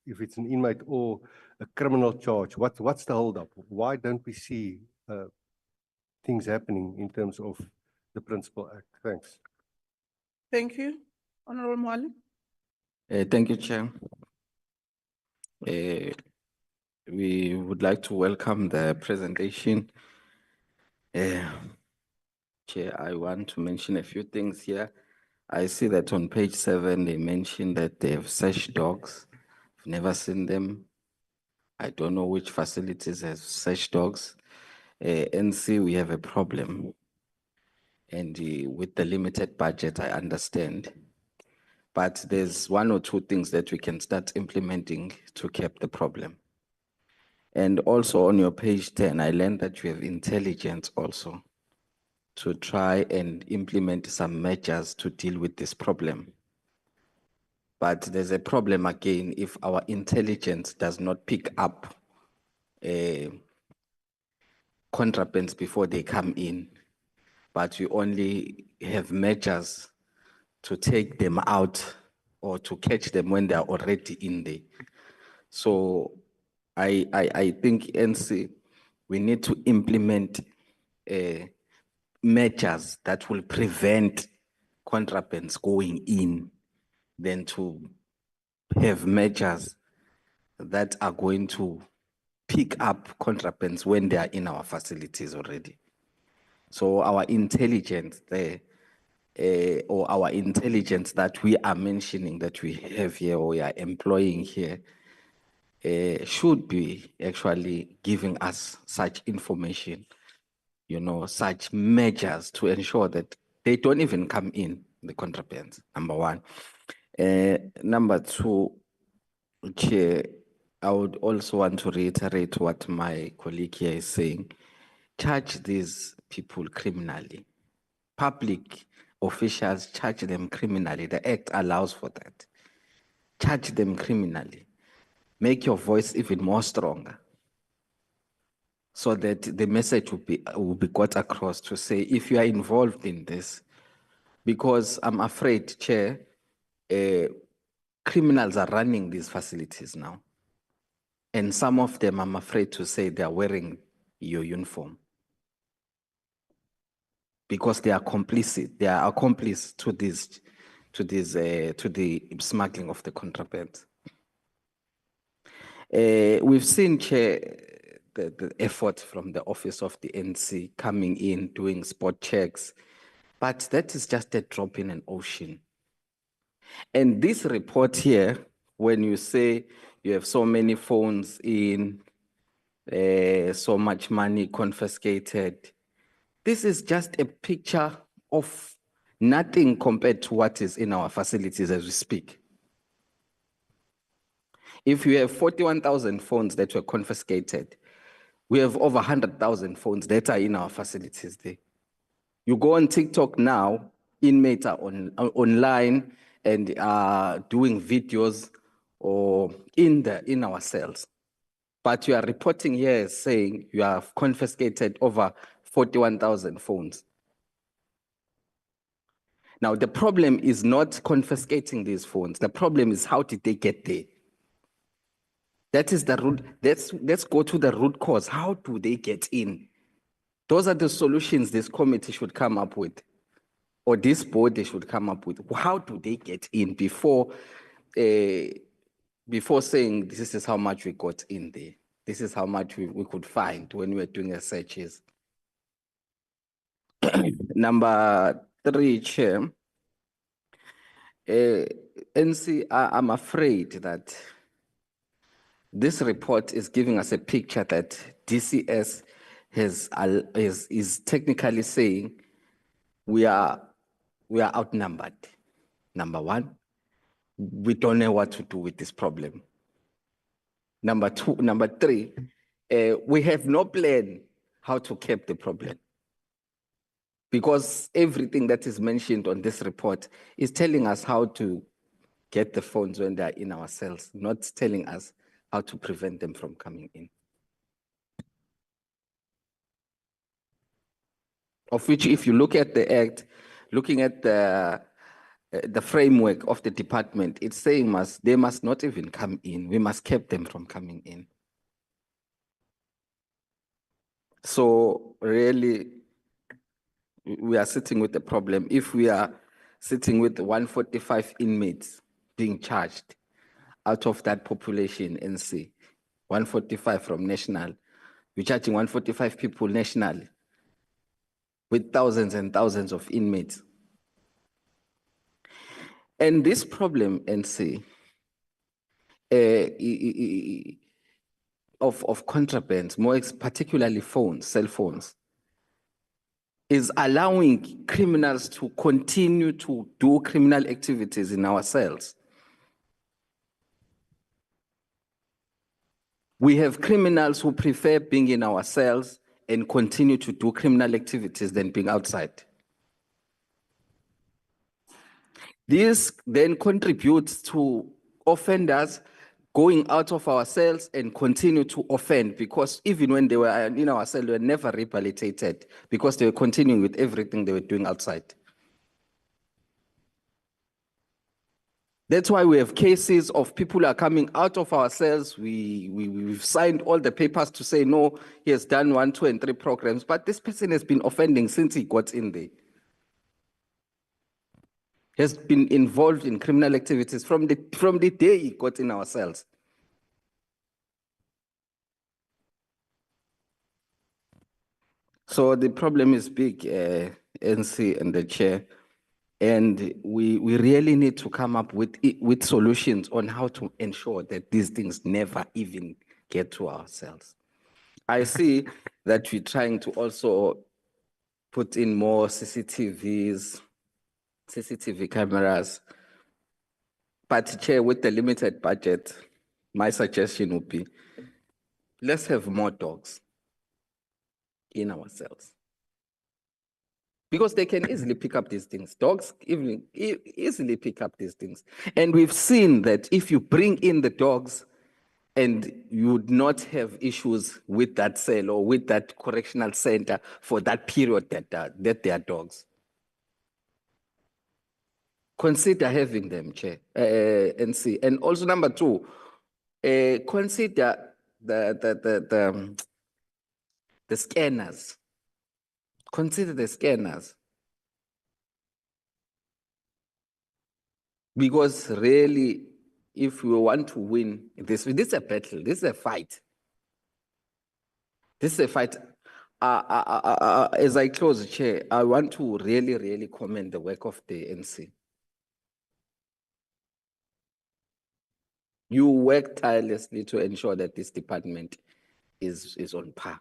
if it's an inmate or a criminal charge, what's the holdup? Why don't we see things happening in terms of the Principal Act? Thanks. Thank you. Honorable Mwali. Thank you, Chair. We would like to welcome the presentation. Chair, I want to mention a few things here. I see that on page 7, they mentioned that they have searched dogs. I've never seen them. I don't know which facilities have search dogs. NC, we have a problem. And with the limited budget, I understand. But there's 1 or 2 things that we can start implementing to curb the problem. And also on your page 10, I learned that you have intelligence also to try and implement some measures to deal with this problem. But there's a problem again if our intelligence does not pick up contrabands before they come in, but we only have measures to take them out or to catch them when they are already in there. So I think NC, we need to implement measures that will prevent contrabands going in, than to have measures that are going to pick up contrabands when they are in our facilities already. So our intelligence there, or our intelligence that we are mentioning that we have here or we are employing here, should be actually giving us such information, you know, such measures to ensure that they don't even come in, the contrabands, number 1. Number 2, Chair, I would also want to reiterate what my colleague here is saying. Charge these people criminally. Public officials, charge them criminally. The Act allows for that. Charge them criminally. Make your voice even more stronger, so that the message will be got across to say, if you are involved in this, because I'm afraid, Chair, criminals are running these facilities now. And some of them, I'm afraid to say, they are wearing your uniform, because they are complicit. They are accomplice to the smuggling of the contraband. We've seen, Chair, the effort from the office of the NC coming in, doing spot checks, but that is just a drop in an ocean. And this report here, when you say you have so many phones in, so much money confiscated, this is just a picture of nothing compared to what is in our facilities as we speak. If you have 41,000 phones that were confiscated, we have over 100,000 phones that are in our facilities there. You go on TikTok now, inmates are online and are doing videos or in our cells. But you are reporting here saying you have confiscated over 41,000 phones. Now, the problem is not confiscating these phones. The problem is, how did they get there? That is the root. Let's go to the root cause. How do they get in? Those are the solutions this committee should come up with, or this body should come up with. How do they get in before saying this is how much we got in there? This is how much we could find when we were doing the searches. Number 3, Chair. NC, I'm afraid that this report is giving us a picture that DCS is technically saying we are outnumbered. Number 1, we don't know what to do with this problem. Number 3, we have no plan how to cap the problem. Because everything that is mentioned on this report is telling us how to get the phones when they are in our cells, not telling us how to prevent them from coming in. Of which, if you look at the act, looking at the framework of the department, it's saying they must not even come in. We must keep them from coming in. So really, we are sitting with the problem. If we are sitting with 145 inmates being charged out of that population NC, 145 from national, we're charging 145 people nationally with thousands and thousands of inmates. And this problem, NC, of contraband, more particularly phones, cell phones, is allowing criminals to continue to do criminal activities in our cells. We have criminals who prefer being in our cells and continue to do criminal activities than being outside. This then contributes to offenders going out of our cells and continue to offend, because even when they were in our cell, they were never rehabilitated because they were continuing with everything they were doing outside. That's why we have cases of people who are coming out of our cells. We've signed all the papers to say, no, he has done 1, 2, and 3 programs, but this person has been offending since he got in there. Has been involved in criminal activities from the day he got in our cells. So the problem is big, NC and the chair, and we really need to come up with solutions on how to ensure that these things never even get to our cells. I see that we're trying to also put in more CCTV cameras. But Chair, with the limited budget, my suggestion would be, let's have more dogs in our cells. Because they can easily pick up these things. Dogs even easily pick up these things. And we've seen that if you bring in the dogs and you would not have issues with that cell or with that correctional center for that period that they are dogs. Consider having them, Chair, NC. And also number 2, consider the scanners. Consider the scanners. Because really, if we want to win this is a battle, this is a fight. This is a fight. As I close, Chair, I want to really commend the work of the NC. You work tirelessly to ensure that this department is on par.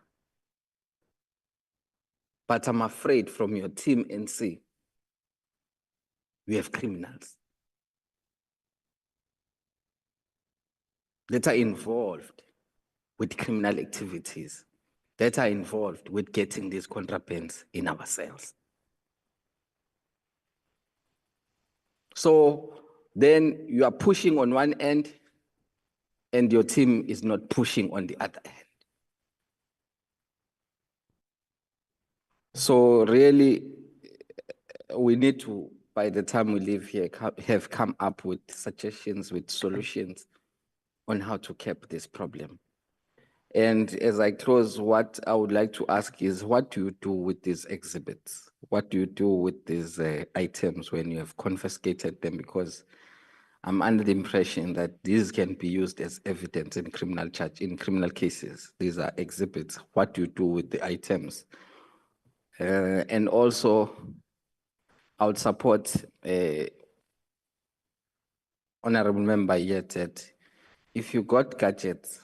But I'm afraid from your team, NC, we have criminals that are involved with criminal activities, that are involved with getting these contrabands in our cells. So then you are pushing on one end and your team is not pushing on the other end. So really, we need to, by the time we leave here, have come up with suggestions, with solutions on how to cap this problem. And as I close, what I would like to ask is, what do you do with these exhibits? What do you do with these items when you have confiscated them? Because I'm under the impression that these can be used as evidence in criminal cases. These are exhibits. What do you do with the items? And also, I would support Honorable Member yet that if you got gadgets,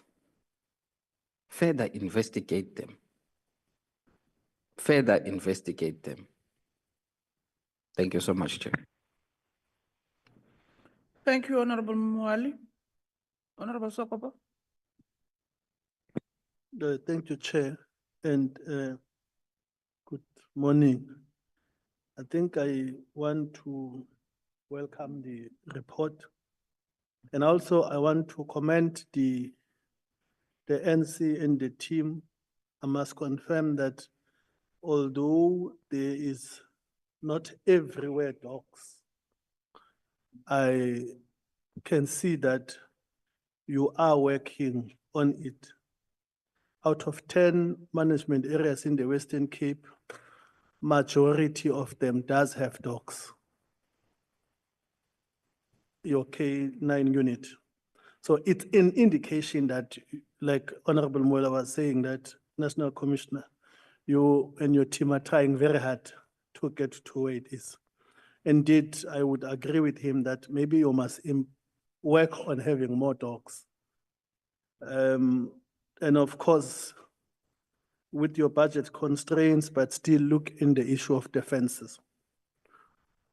further investigate them. Further investigate them. Thank you so much, Chair. Thank you, Honorable Mwali. Honorable Sokobo. Thank you, Chair. and good morning. I think I want to welcome the report. And also I want to commend the NC and the team. I must confirm that although there is not everywhere dogs, I can see that you are working on it. Out of 10 management areas in the Western Cape, majority of them does have dogs. Your K9 unit. So it's an indication that, like Honorable Moela was saying, that National Commissioner, you and your team are trying very hard to get to where it is. Indeed, I would agree with him that maybe you must work on having more dogs. And of course, with your budget constraints, but still look in the issue of defenses.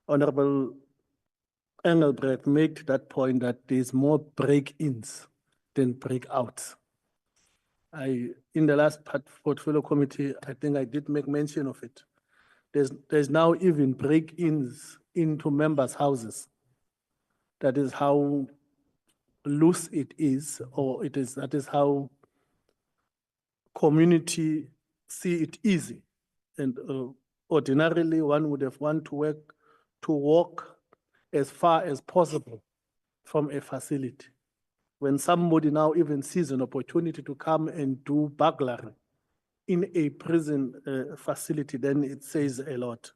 Honorable Engelbrecht made that point that there's more break-ins than break-outs. In the last portfolio committee, I think I did make mention of it. There's now even break-ins into members' houses. That is how loose it is, or that is how community see it easy. And ordinarily, one would have wanted to walk as far as possible from a facility. When somebody now even sees an opportunity to come and do burglary in a prison facility, then it says a lot.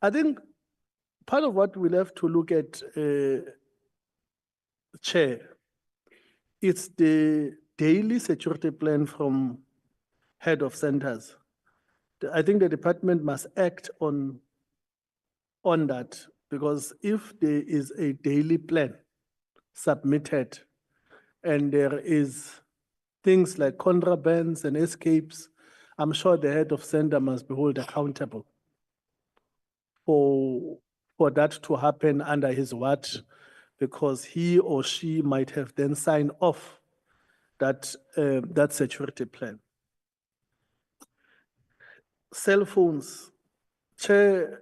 I think part of what we'll have to look at, Chair, it's the daily security plan from head of centers. I think the department must act on that, because if there is a daily plan submitted and there is things like contrabands and escapes, I'm sure the head of center must be held accountable for that to happen under his watch, because he or she might have then signed off that security plan. Cell phones, Chair,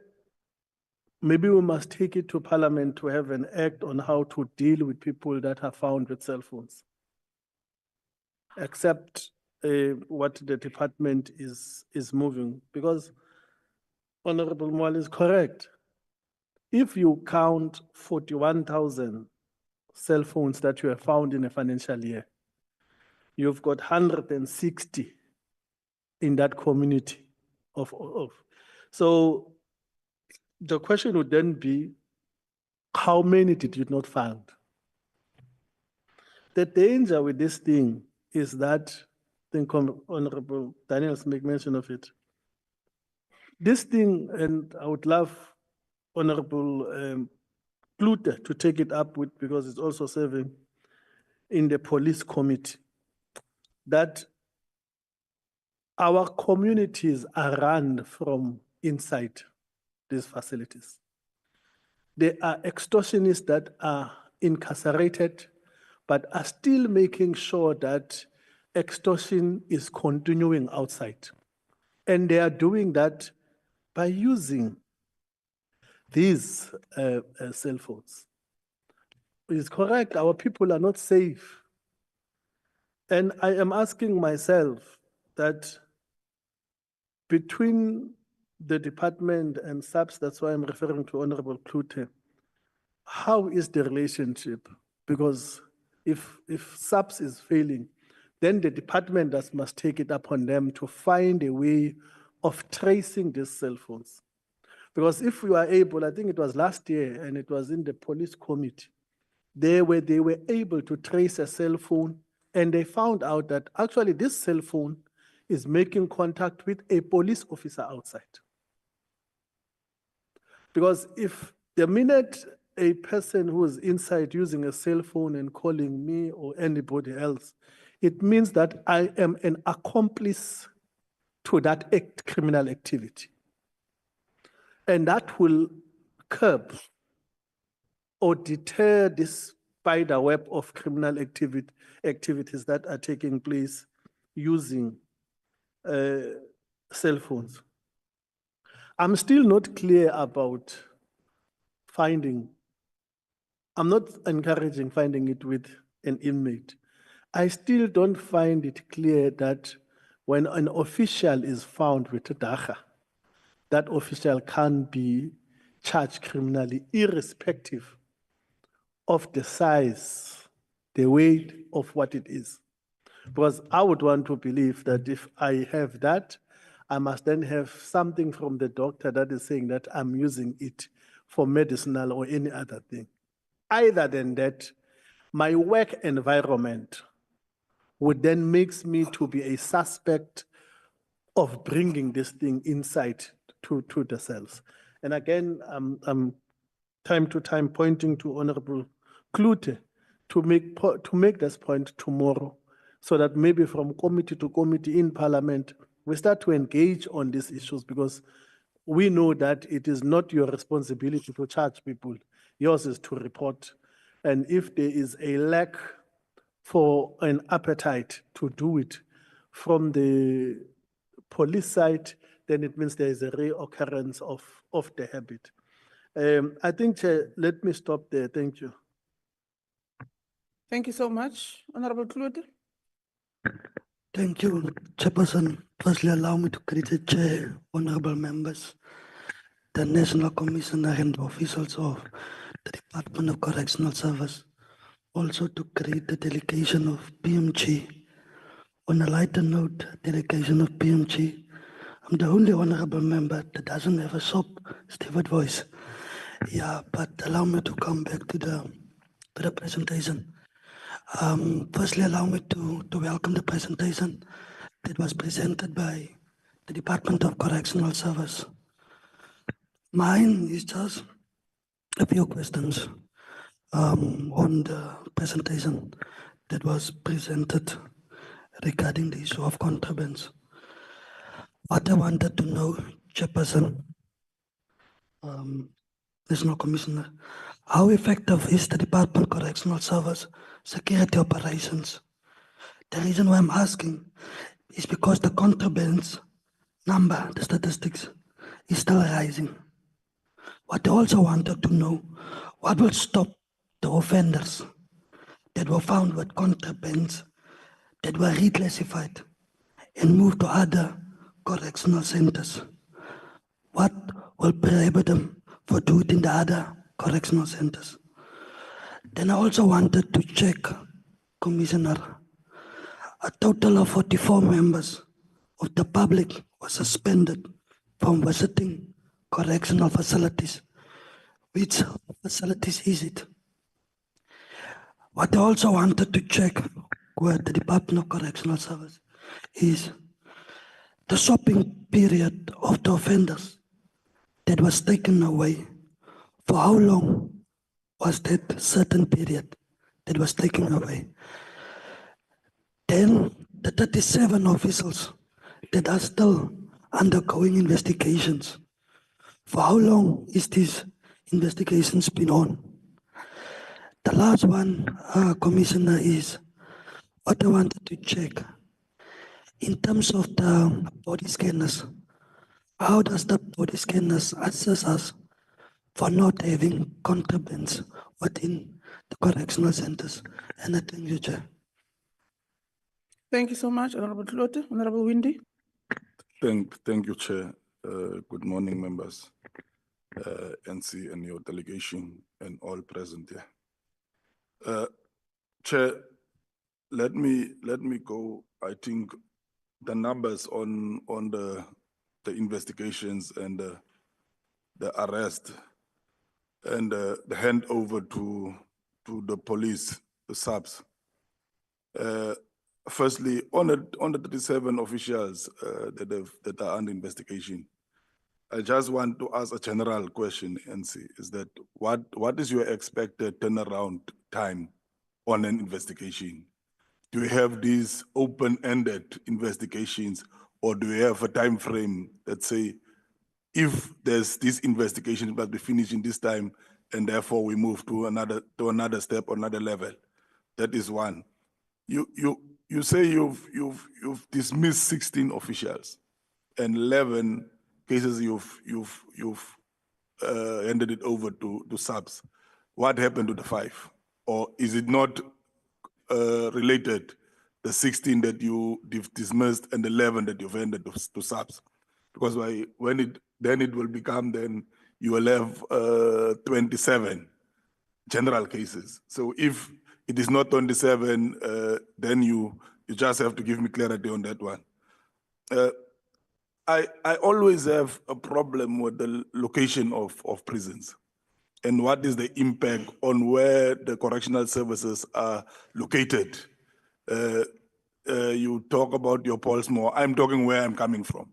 maybe we must take it to Parliament to have an act on how to deal with people that are found with cell phones. Except what the department is moving, because Honorable Mwal is correct. If you count 41,000 cell phones that you have found in a financial year, you've got 160 in that community So the question would then be, how many did you not find? The danger with this thing is that, I think Honorable Daniels make mention of it. This thing, and I would love Honorable Klute to take it up with, because it's also serving in the police committee, that our communities are run from inside these facilities. There are extortionists that are incarcerated, but are still making sure that extortion is continuing outside. And they are doing that by using these cell phones. It's correct, our people are not safe. And I am asking myself that between the department and SAPS, that's why I'm referring to Honorable Klute, how is the relationship? Because if SAPS is failing, then the department must take it upon them to find a way of tracing these cell phones. Because if we are able, I think it was last year, and it was in the police committee, they were able to trace a cell phone, and they found out that actually this cell phone is making contact with a police officer outside. Because if the minute a person who is inside using a cell phone and calling me or anybody else, it means that I am an accomplice to that criminal activity. And that will curb or deter this spider web of criminal activities that are taking place using cell phones. I'm still not clear about finding. I'm not encouraging finding it with an inmate. I still don't find it clear that when an official is found with a dacha, that official can be charged criminally irrespective of the size, the weight of what it is. Because I would want to believe that if I have that, I must then have something from the doctor that is saying that I'm using it for medicinal or any other thing. Either than that, my work environment would then makes me to be a suspect of bringing this thing inside to the cells. And again, I'm time to time pointing to Honorable Klute to make this point tomorrow, so that maybe from committee to committee in Parliament, we start to engage on these issues, because we know that it is not your responsibility to charge people. Yours is to report. And if there is a lack for an appetite to do it from the police side, then it means there is a reoccurrence of the habit. I think, Chair, let me stop there. Thank you. Thank you so much, Honorable Klute. Thank you, Chairperson. Firstly, allow me to greet the Chair, honorable members, the National Commissioner and officials of the Department of Correctional Services. Also to greet the delegation of PMG. On a lighter note, delegation of PMG, I'm the only honorable member that doesn't have a Stewart voice. Yeah, but allow me to come back to the presentation. Firstly, allow me to welcome the presentation that was presented by the Department of Correctional Services. Mine is just a few questions on the presentation that was presented regarding the issue of contrabands. What I wanted to know, Chairperson, National Commissioner, how effective is the Department of Correctional Service security operations? The reason why I'm asking is because the contrabands number, the statistics, is still rising. What I also wanted to know, what will stop the offenders that were found with contrabands that were reclassified and moved to other correctional centers? What will prohibit them for doing it in the other correctional centers? Then I also wanted to check, Commissioner, a total of 44 members of the public were suspended from visiting correctional facilities. Which facilities is it? What I also wanted to check with the Department of Correctional Services is the shopping period of the offenders that was taken away. For how long was that certain period that was taken away? Then the 37 officials that are still undergoing investigations. For how long is this investigations been on? The last one, Commissioner, is what I wanted to check. In terms of the body scanners, how does the body scanners assess us for not having contrabands within the correctional centers? And I thank you, Chair. Thank you so much, Honorable Klute. Honorable Windy. Thank you, Chair. Good morning, members, NC and your delegation and all present here. Chair, let me go. I think the numbers on the investigations and the arrest and the handover to the police, the subs. Firstly, on the 37 officials that are under investigation, I just want to ask a general question, NC, is that what is your expected turnaround time on an investigation? Do you have these open-ended investigations, or do you have a time frame that say, if there's this investigation must be finished in this time, and therefore we move to another step, another level? That is one. you say you've dismissed 16 officials and 11 cases you've handed it over to subs. What happened to the 5? Or is it not related, the 16 that you've dismissed and the 11 that you've handed to subs? Because then it will become, then you will have 27 general cases. So if it is not 27, then you just have to give me clarity on that one. I always have a problem with the location of prisons and what is the impact on where the correctional services are located. You talk about your Paulsmoor. I'm talking where I'm coming from.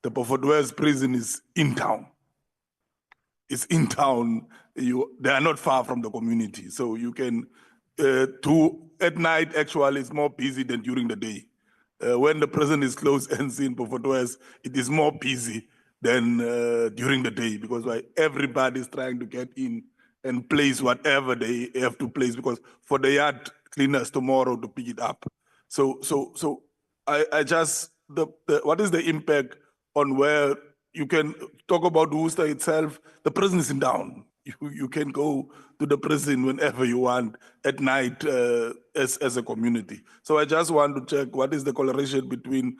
The Beaufort West prison is in town. It's in town. They are not far from the community. So you can, at night, actually, it's more busy than during the day. When the prison is closed and in Beaufort West, it is more busy than during the day because everybody is trying to get in and place whatever they have to place because for the yard cleaners tomorrow to pick it up. So I just, what is the impact on where you can talk about Worcester itself? The prison is in town. You can go to the prison whenever you want at night as a community. So I just want to check what is the correlation between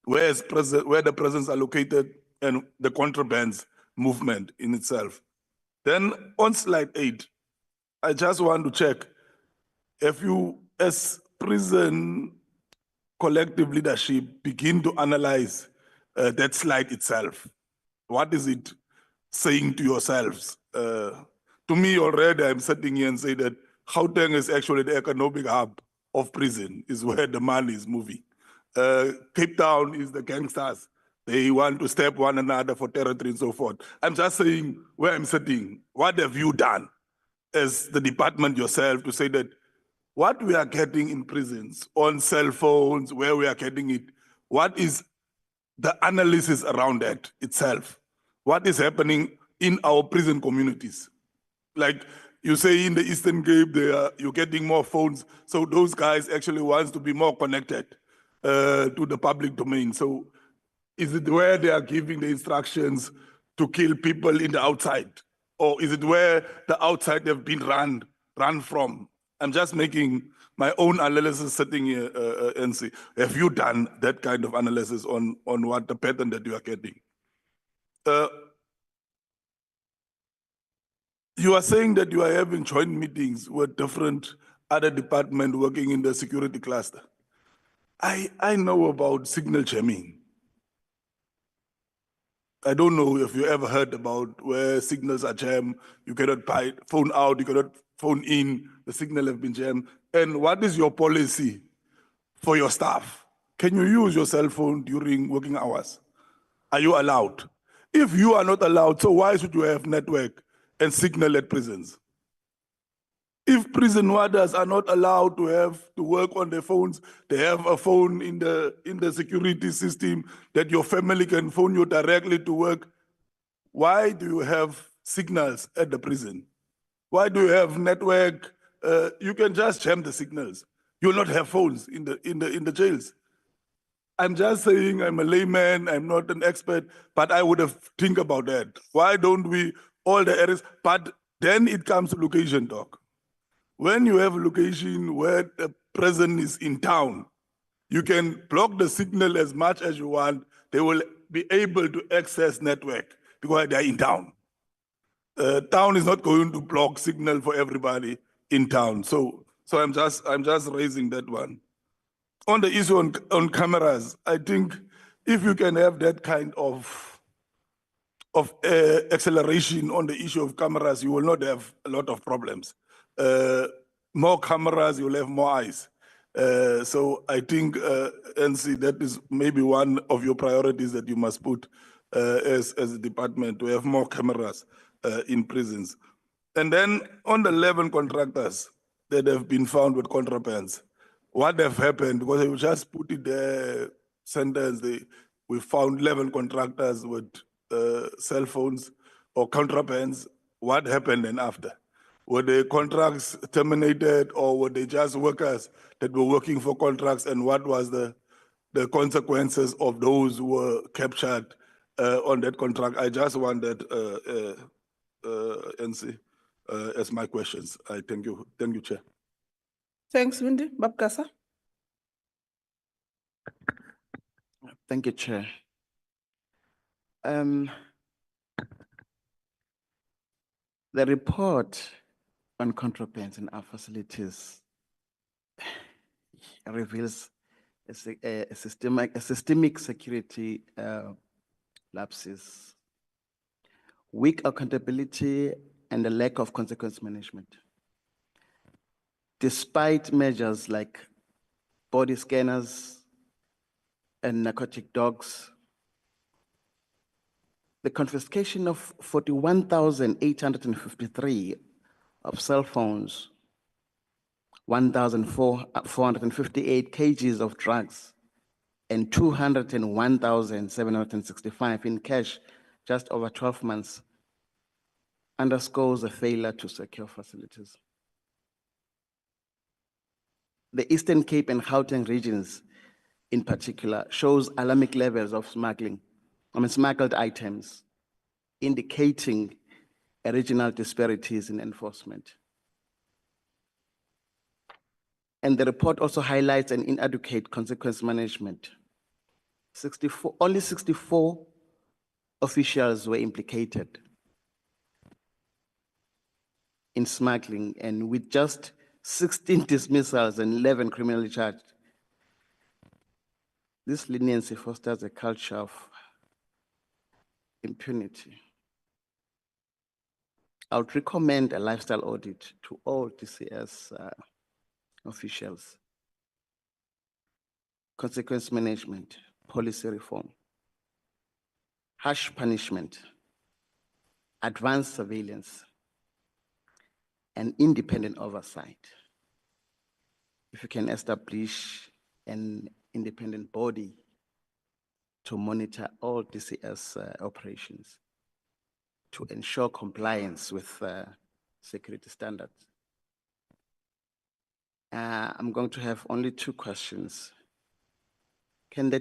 where the prisons are located and the contrabands movement in itself. Then on slide 8, I just want to check if you, as prison collective leadership, begin to analyze that slide itself. What is it saying to yourselves? To me already, I'm sitting here and say that Gauteng is actually the economic hub of prison, is where the money is moving. Cape Town is the gangsters. They want to step one another for territory and so forth. I'm just saying where I'm sitting, what have you done as the department yourself to say that what we are getting in prisons on cell phones, where we are getting it, what is the analysis around that itself? What is happening in our prison communities? Like you say in the Eastern Cape, you're getting more phones. So those guys actually wants to be more connected to the public domain. So is it where they are giving the instructions to kill people in the outside? Or is it where the outside have been run from? I'm just making my own analysis sitting here and see, have you done that kind of analysis on what the pattern that you are getting? You are saying that you are having joint meetings with different other departments working in the security cluster. I know about signal jamming. I don't know if you ever heard about where signals are jammed, you cannot phone out, you cannot phone in, the signal have been jammed. And what is your policy for your staff? Can you use your cell phone during working hours? Are you allowed? If you are not allowed, so why should you have network and signal at prisons? If prison warders are not allowed to work on their phones, they have a phone in the security system that your family can phone you directly to work. Why do you have signals at the prison? Why do you have network? You can just jam the signals. You will not have phones in the jails. I'm just saying I'm a layman, I'm not an expert, but I would have think about that. Why don't we, all the areas, but then it comes to location talk. When you have a location where the prison is in town, you can block the signal as much as you want. They will be able to access network because they're in town. Town is not going to block signal for everybody in town. So I'm just raising that one. On the issue on cameras, I think if you can have that kind of acceleration on the issue of cameras, you will not have a lot of problems. More cameras, you'll have more eyes. So I think, NC, that is maybe one of your priorities that you must put as a department, to have more cameras in prisons. And then on the 11 contractors that have been found with contrabands, what have happened? Because they just put it there, sentence, we found 11 contractors with cell phones or contrabands. What happened then after? Were the contracts terminated or were they just workers that were working for contracts? And what was the consequences of those who were captured on that contract? I just wanted NC as my questions. I thank you. Thank you, Chair. Thanks, Wendy. Babkasa. Thank you, Chair. The report on contrabands in our facilities reveals a systemic security lapses, weak accountability, and a lack of consequence management. Despite measures like body scanners and narcotic dogs, the confiscation of 41,853 of cell phones, 1,458 kgs of drugs, and 201,765 in cash just over 12 months underscores a failure to secure facilities. The Eastern Cape and Gauteng regions in particular shows alarming levels of smuggled items, indicating regional disparities in enforcement. And the report also highlights an inadequate consequence management. Only 64 officials were implicated in smuggling, and with just 16 dismissals and 11 criminally charged. This leniency fosters a culture of impunity. I would recommend a lifestyle audit to all DCS officials. Consequence management, policy reform, harsh punishment, advanced surveillance, and independent oversight. If you can establish an independent body to monitor all DCS operations to ensure compliance with security standards. I'm going to have only 2 questions. Can the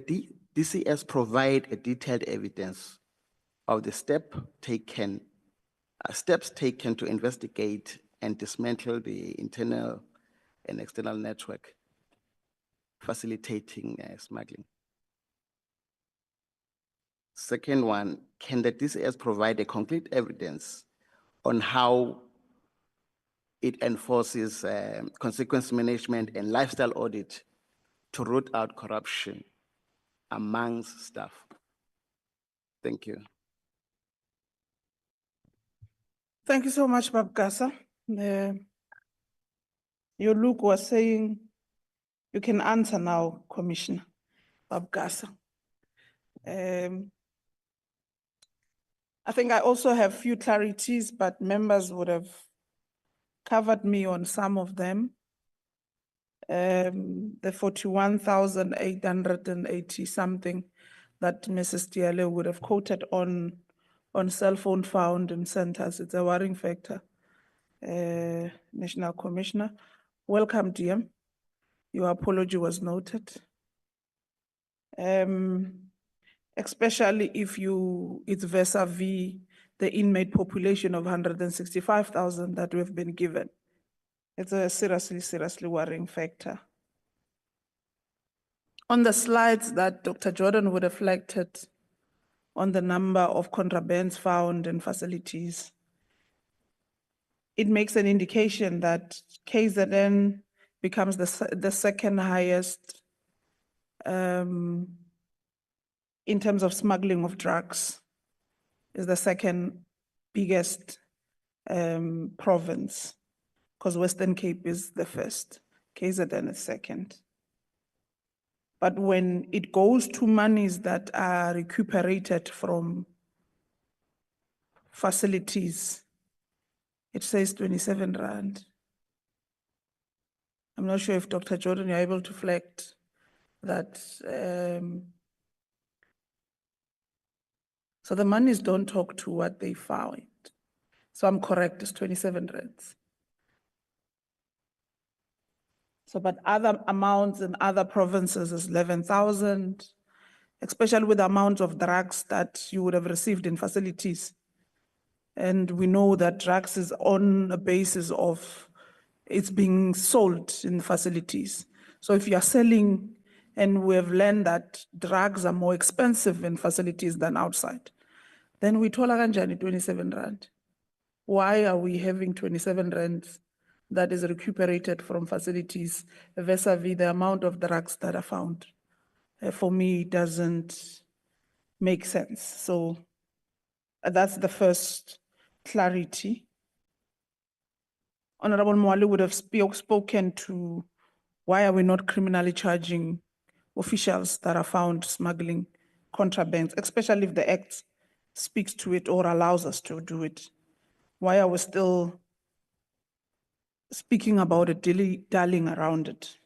DCS provide a detailed evidence of the steps taken to investigate and dismantle the internal and external network facilitating smuggling? Second one, can the DCS provide a concrete evidence on how it enforces consequence management and lifestyle audit to root out corruption amongst staff? Thank you. Thank you so much, Babkasa. Your look was saying you can answer now, Commissioner Babkasa. I think I also have few clarities, but members would have covered me on some of them. The 41,880 something that Mrs. Tiale would have quoted on cell phone found in centers. It's a worrying factor. National Commissioner, welcome, DM. Your apology was noted. Especially if it's vis-a-vis the inmate population of 165,000 that we've been given. It's a seriously worrying factor. On the slides that Dr. Jordan would have reflected on the number of contrabands found in facilities, it makes an indication that KZN becomes the second highest in terms of smuggling of drugs, is the second biggest province, because Western Cape is the first, KZN is second. But when it goes to monies that are recuperated from facilities, it says 27 Rand. I'm not sure if Dr. Jordan, you're able to reflect that. So the monies don't talk to what they found. So I'm correct, it's 27 Rands. So, but other amounts in other provinces is 11,000, especially with the amount of drugs that you would have received in facilities. And we know that drugs is on a basis of it's being sold in facilities. So if you are selling, and we have learned that drugs are more expensive in facilities than outside, then we told kanjani 27 rand. Why are we having 27 rand that is recuperated from facilities vis-a-vis the amount of drugs that are found? For me, it doesn't make sense. So that's the first clarity. Honorable Mwale would have spoken to why are we not criminally charging officials that are found smuggling contraband, especially if the Act speaks to it or allows us to do it. Why are we still speaking about it, dilly-dallying around it?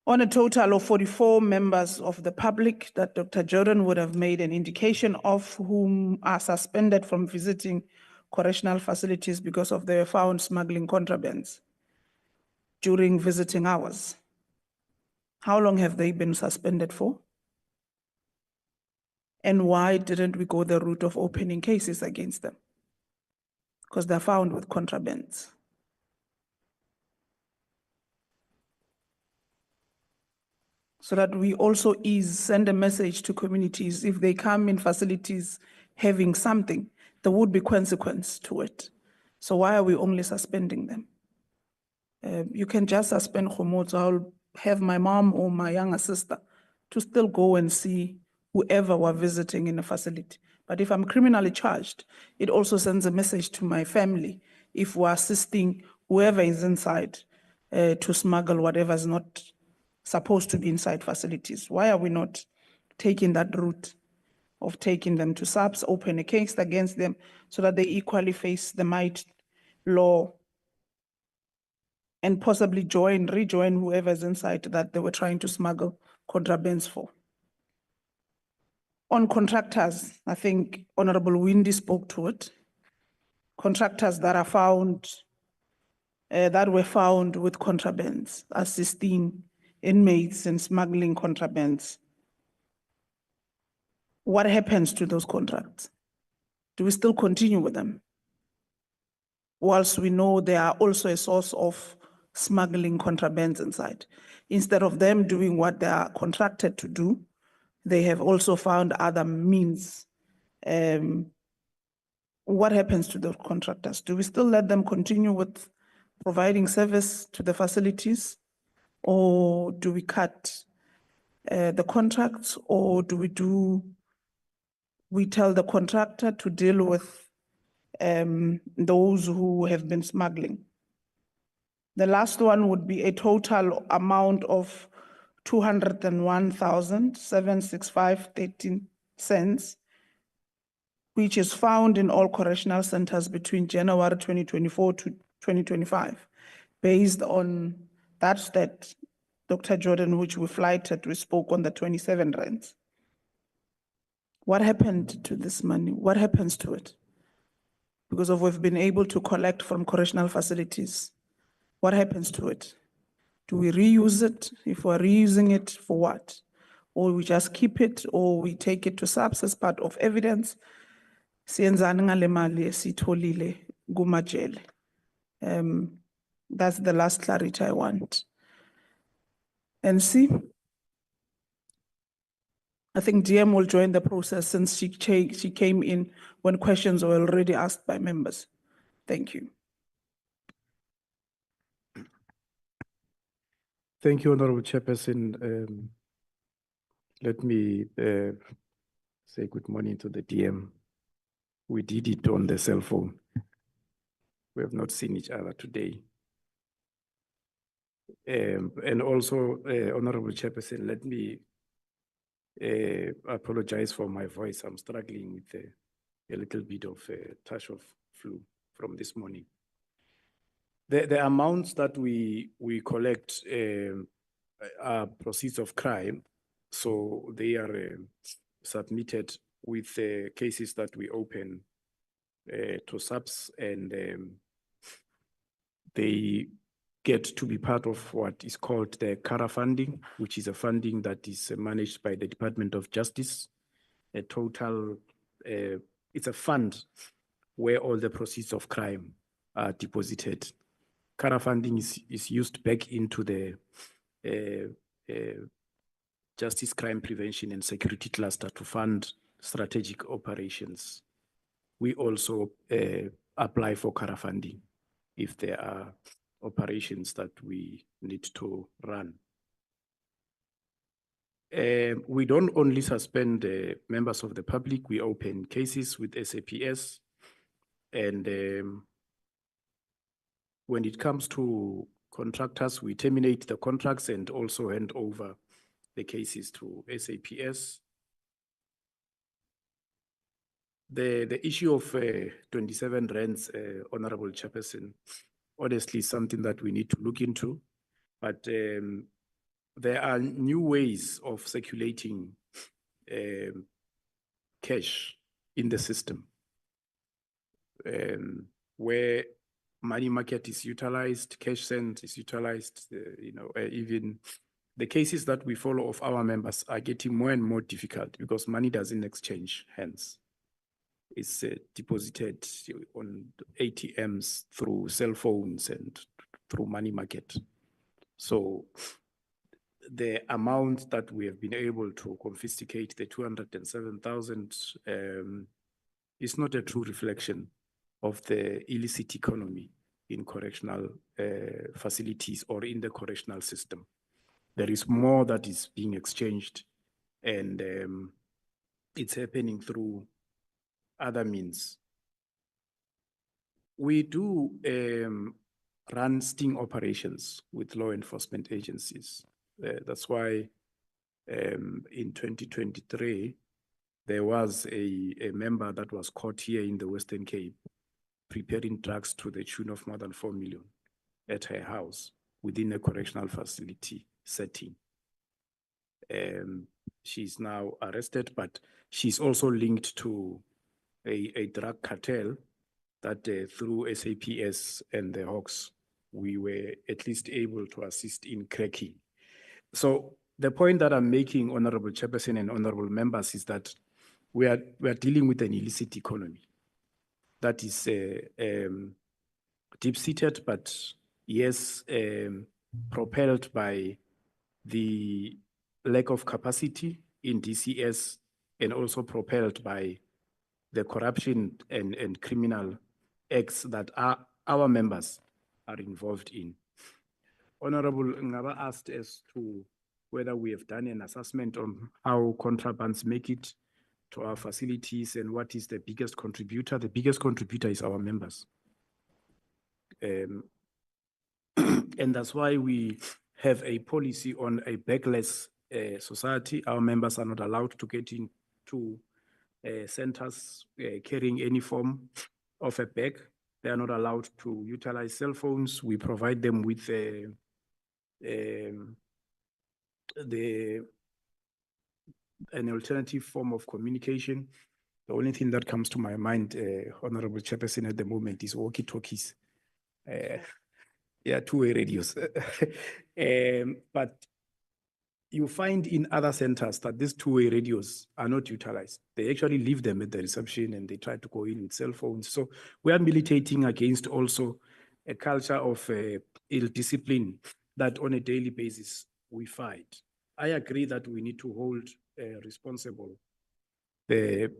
On a total of 44 members of the public that Dr. Jordan would have made an indication of, whom are suspended from visiting correctional facilities because of they were found smuggling contrabands during visiting hours. How long have they been suspended for? And why didn't we go the route of opening cases against them? Because they're found with contrabands. So that we also send a message to communities. If they come in facilities having something, there would be consequence to it. So why are we only suspending them? You can just suspend Khomotso. I'll have my mom or my younger sister to still go and see whoever we're visiting in a facility. But if I'm criminally charged, it also sends a message to my family if we're assisting whoever is inside to smuggle whatever is not supposed to be inside facilities. Why are we not taking that route of taking them to SAPS, open a case against them so that they equally face the might law and possibly rejoin whoever's inside that they were trying to smuggle contrabands for? On contractors, I think Honorable Windy spoke to it. Contractors that are found, that were found with contrabands, assisting inmates in smuggling contrabands. What happens to those contracts? Do we still continue with them? Whilst we know they are also a source of smuggling contrabands inside. Instead of them doing what they are contracted to do, they have also found other means. What happens to those contractors? Do we still let them continue with providing service to the facilities? Or do we cut the contracts? Or do we tell the contractor to deal with those who have been smuggling? The last one would be a total amount of 201,765.13 cents, which is found in all correctional centers between January 2024 to 2025, based on that stat, Dr. Jordan, which we flighted, we spoke on the 27 rands. What happened to this money? What happens to it? Because we've been able to collect from correctional facilities. What happens to it? Do we reuse it? If we're reusing it, for what? Or we just keep it, or we take it to SAPS as part of evidence? Siyenzani ngale mali esiyitholile kumajele? That's the last clarity I want. And see, I think DM will join the process since she came in when questions were already asked by members. Thank you. Thank you, Honorable Chairperson. Let me say good morning to the DM. We did it on the cell phone. We have not seen each other today. And also, Honorable Chairperson, let me apologize for my voice. I'm struggling with a little bit of a touch of flu from this morning. The amounts that we collect are proceeds of crime, so they are submitted with cases that we open to SAPS, and they get to be part of what is called the CARA funding, which is a funding that is managed by the Department of Justice. A total, it's a fund where all the proceeds of crime are deposited. CARA funding is used back into the Justice, Crime Prevention and Security Cluster to fund strategic operations. We also apply for CARA funding if there are operations that we need to run. We don't only suspend members of the public, we open cases with SAPS. And when it comes to contractors, we terminate the contracts and also hand over the cases to SAPS. The issue of 27 rands, Honorable Chairperson, honestly something that we need to look into, but there are new ways of circulating cash in the system, where money market is utilized, cash send is utilized, even the cases that we follow of our members are getting more and more difficult because money doesn't exchange hands. It's deposited on ATMs through cell phones and through money market. So the amount that we have been able to confiscate, the 207,000, is not a true reflection of the illicit economy in correctional facilities or in the correctional system. There is more that is being exchanged, and it's happening through other means. We do run sting operations with law enforcement agencies. That's why in 2023, there was a member that was caught here in the Western Cape preparing drugs to the tune of more than 4 million at her house within a correctional facility setting. She's now arrested, but she's also linked to a drug cartel that through SAPS and the Hawks, we were at least able to assist in cracking. So the point that I'm making, Honorable Chairperson and honorable members, is that we are dealing with an illicit economy that is deep-seated, but yes, propelled by the lack of capacity in DCS and also propelled by the corruption and criminal acts that our members are involved in. Honorable Ngaba asked as to whether we have done an assessment on how contrabands make it to our facilities and what is the biggest contributor. The biggest contributor is our members. And that's why we have a policy on a bagless society. Our members are not allowed to get into centers carrying any form of a bag. They are not allowed to utilize cell phones. We provide them with an alternative form of communication. The only thing that comes to my mind, Honorable Chairperson, at the moment is walkie-talkies. Yeah, two-way radios. But you find in other centers that these two-way radios are not utilized. They actually leave them at the reception and they try to go in with cell phones. So we are militating against also a culture of ill-discipline that on a daily basis we fight. I agree that we need to hold responsible the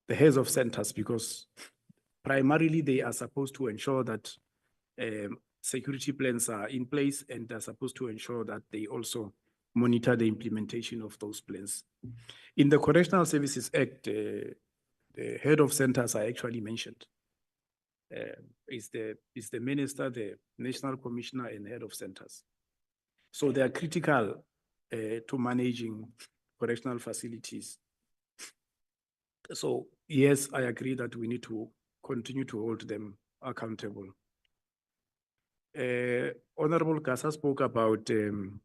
heads of centers, because primarily they are supposed to ensure that security plans are in place, and they're supposed to ensure that they also monitor the implementation of those plans. In the Correctional Services Act, the head of centers are actually mentioned. Is the minister, the national commissioner, and head of centers. So they are critical to managing correctional facilities. So yes, I agree that we need to continue to hold them accountable. Honorable Gasa spoke about an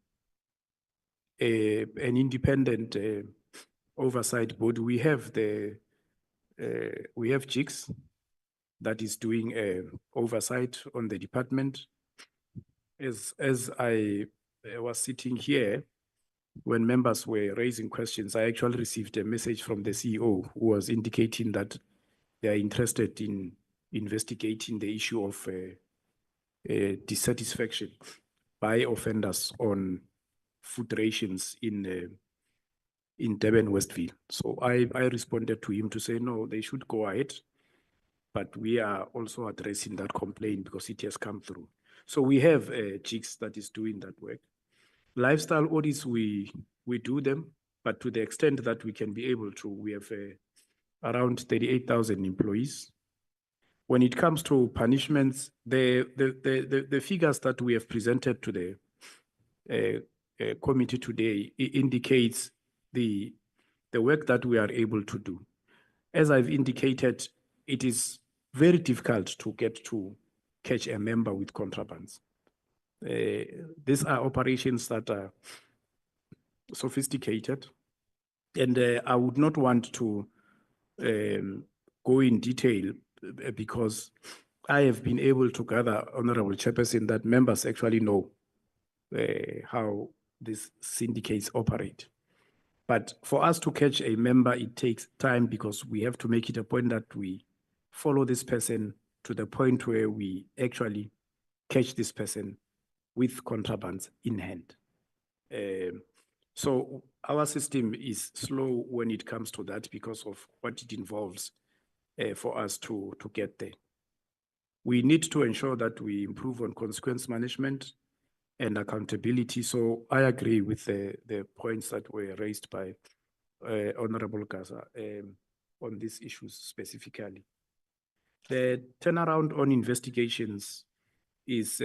independent oversight board. We have GICS that is doing oversight on the department. As I was sitting here, when members were raising questions, I actually received a message from the CEO who was indicating that they are interested in investigating the issue of dissatisfaction by offenders on food rations in Durban Westville. So I responded to him to say, no, they should go ahead, but we are also addressing that complaint because it has come through. So we have GIGS that is doing that work. Lifestyle audits, we do them, but to the extent that we can be able to, we have around 38,000 employees. When it comes to punishments, the figures that we have presented to the committee today indicates the work that we are able to do. As I've indicated, it is very difficult to get to catch a member with contrabands. These are operations that are sophisticated, and I would not want to go in detail because I have been able to gather, Honorable Chairperson, that members actually know how these syndicates operate. But for us to catch a member, it takes time because we have to make it a point that we follow this person to the point where we actually catch this person with contrabands in hand. So our system is slow when it comes to that because of what it involves for us to get there. We need to ensure that we improve on consequence management and accountability. So I agree with the points that were raised by Honorable Gaza on these issues specifically. The turnaround on investigations is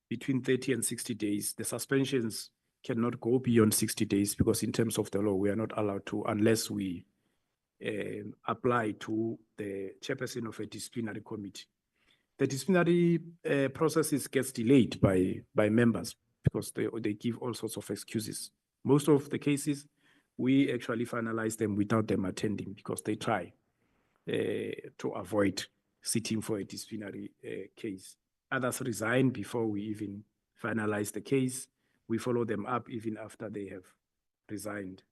between 30 and 60 days. The suspensions cannot go beyond 60 days because in terms of the law, we are not allowed to unless we apply to the chairperson of a disciplinary committee. The disciplinary processes gets delayed by members because they give all sorts of excuses. Most of the cases, we actually finalize them without them attending because they try to avoid sitting for a disciplinary case. Others resign before we even finalize the case. We follow them up even after they have resigned.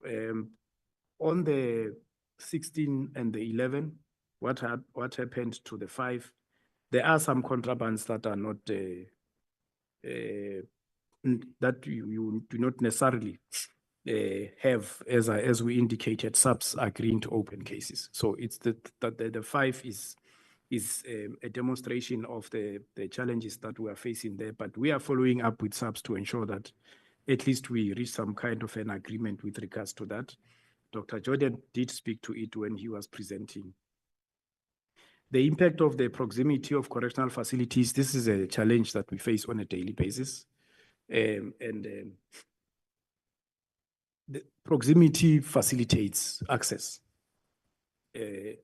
On the 16 and the 11, what happened to the 5? There are some contrabands that are not that you do not necessarily have, as we indicated, subs agreeing to open cases. So it's the 5 is a demonstration of the challenges that we are facing there, but we are following up with subs to ensure that at least we reach some kind of an agreement with regards to that. Dr. Jordan did speak to it when he was presenting. The impact of the proximity of correctional facilities, this is a challenge that we face on a daily basis. The proximity facilitates access to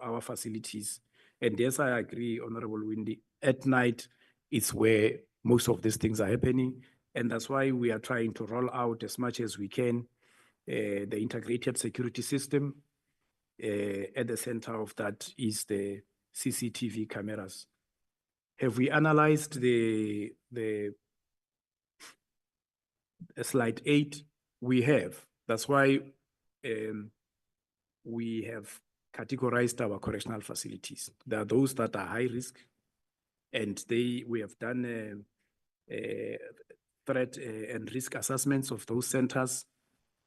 our facilities. And yes, I agree, Honorable Windy, at night is where most of these things are happening. And that's why we are trying to roll out as much as we can the integrated security system. At the center of that is the CCTV cameras. Have we analyzed the slide 8? We have. That's why we have categorized our correctional facilities. There are those that are high risk, and we have done threat and risk assessments of those centers,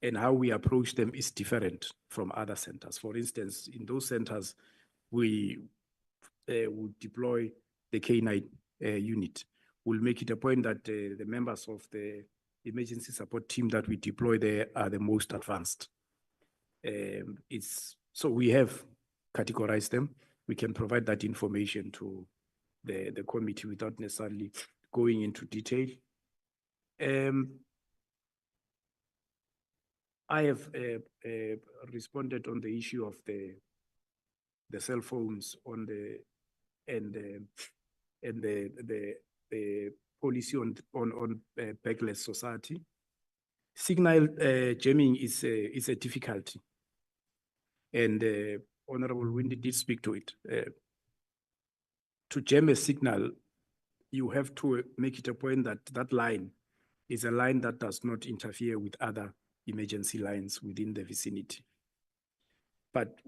and how we approach them is different from other centers. For instance, in those centers, we would deploy the K9 unit. We'll make it a point that the members of the emergency support team that we deploy there are the most advanced. So we have categorized them. We can provide that information to the committee without necessarily going into detail. I have responded on the issue of the cell phones on the policy on backless society. Signal jamming is a difficulty, and Honorable Windy did speak to it. To jam a signal you have to make it a point that that line is a line that does not interfere with other emergency lines within the vicinity. But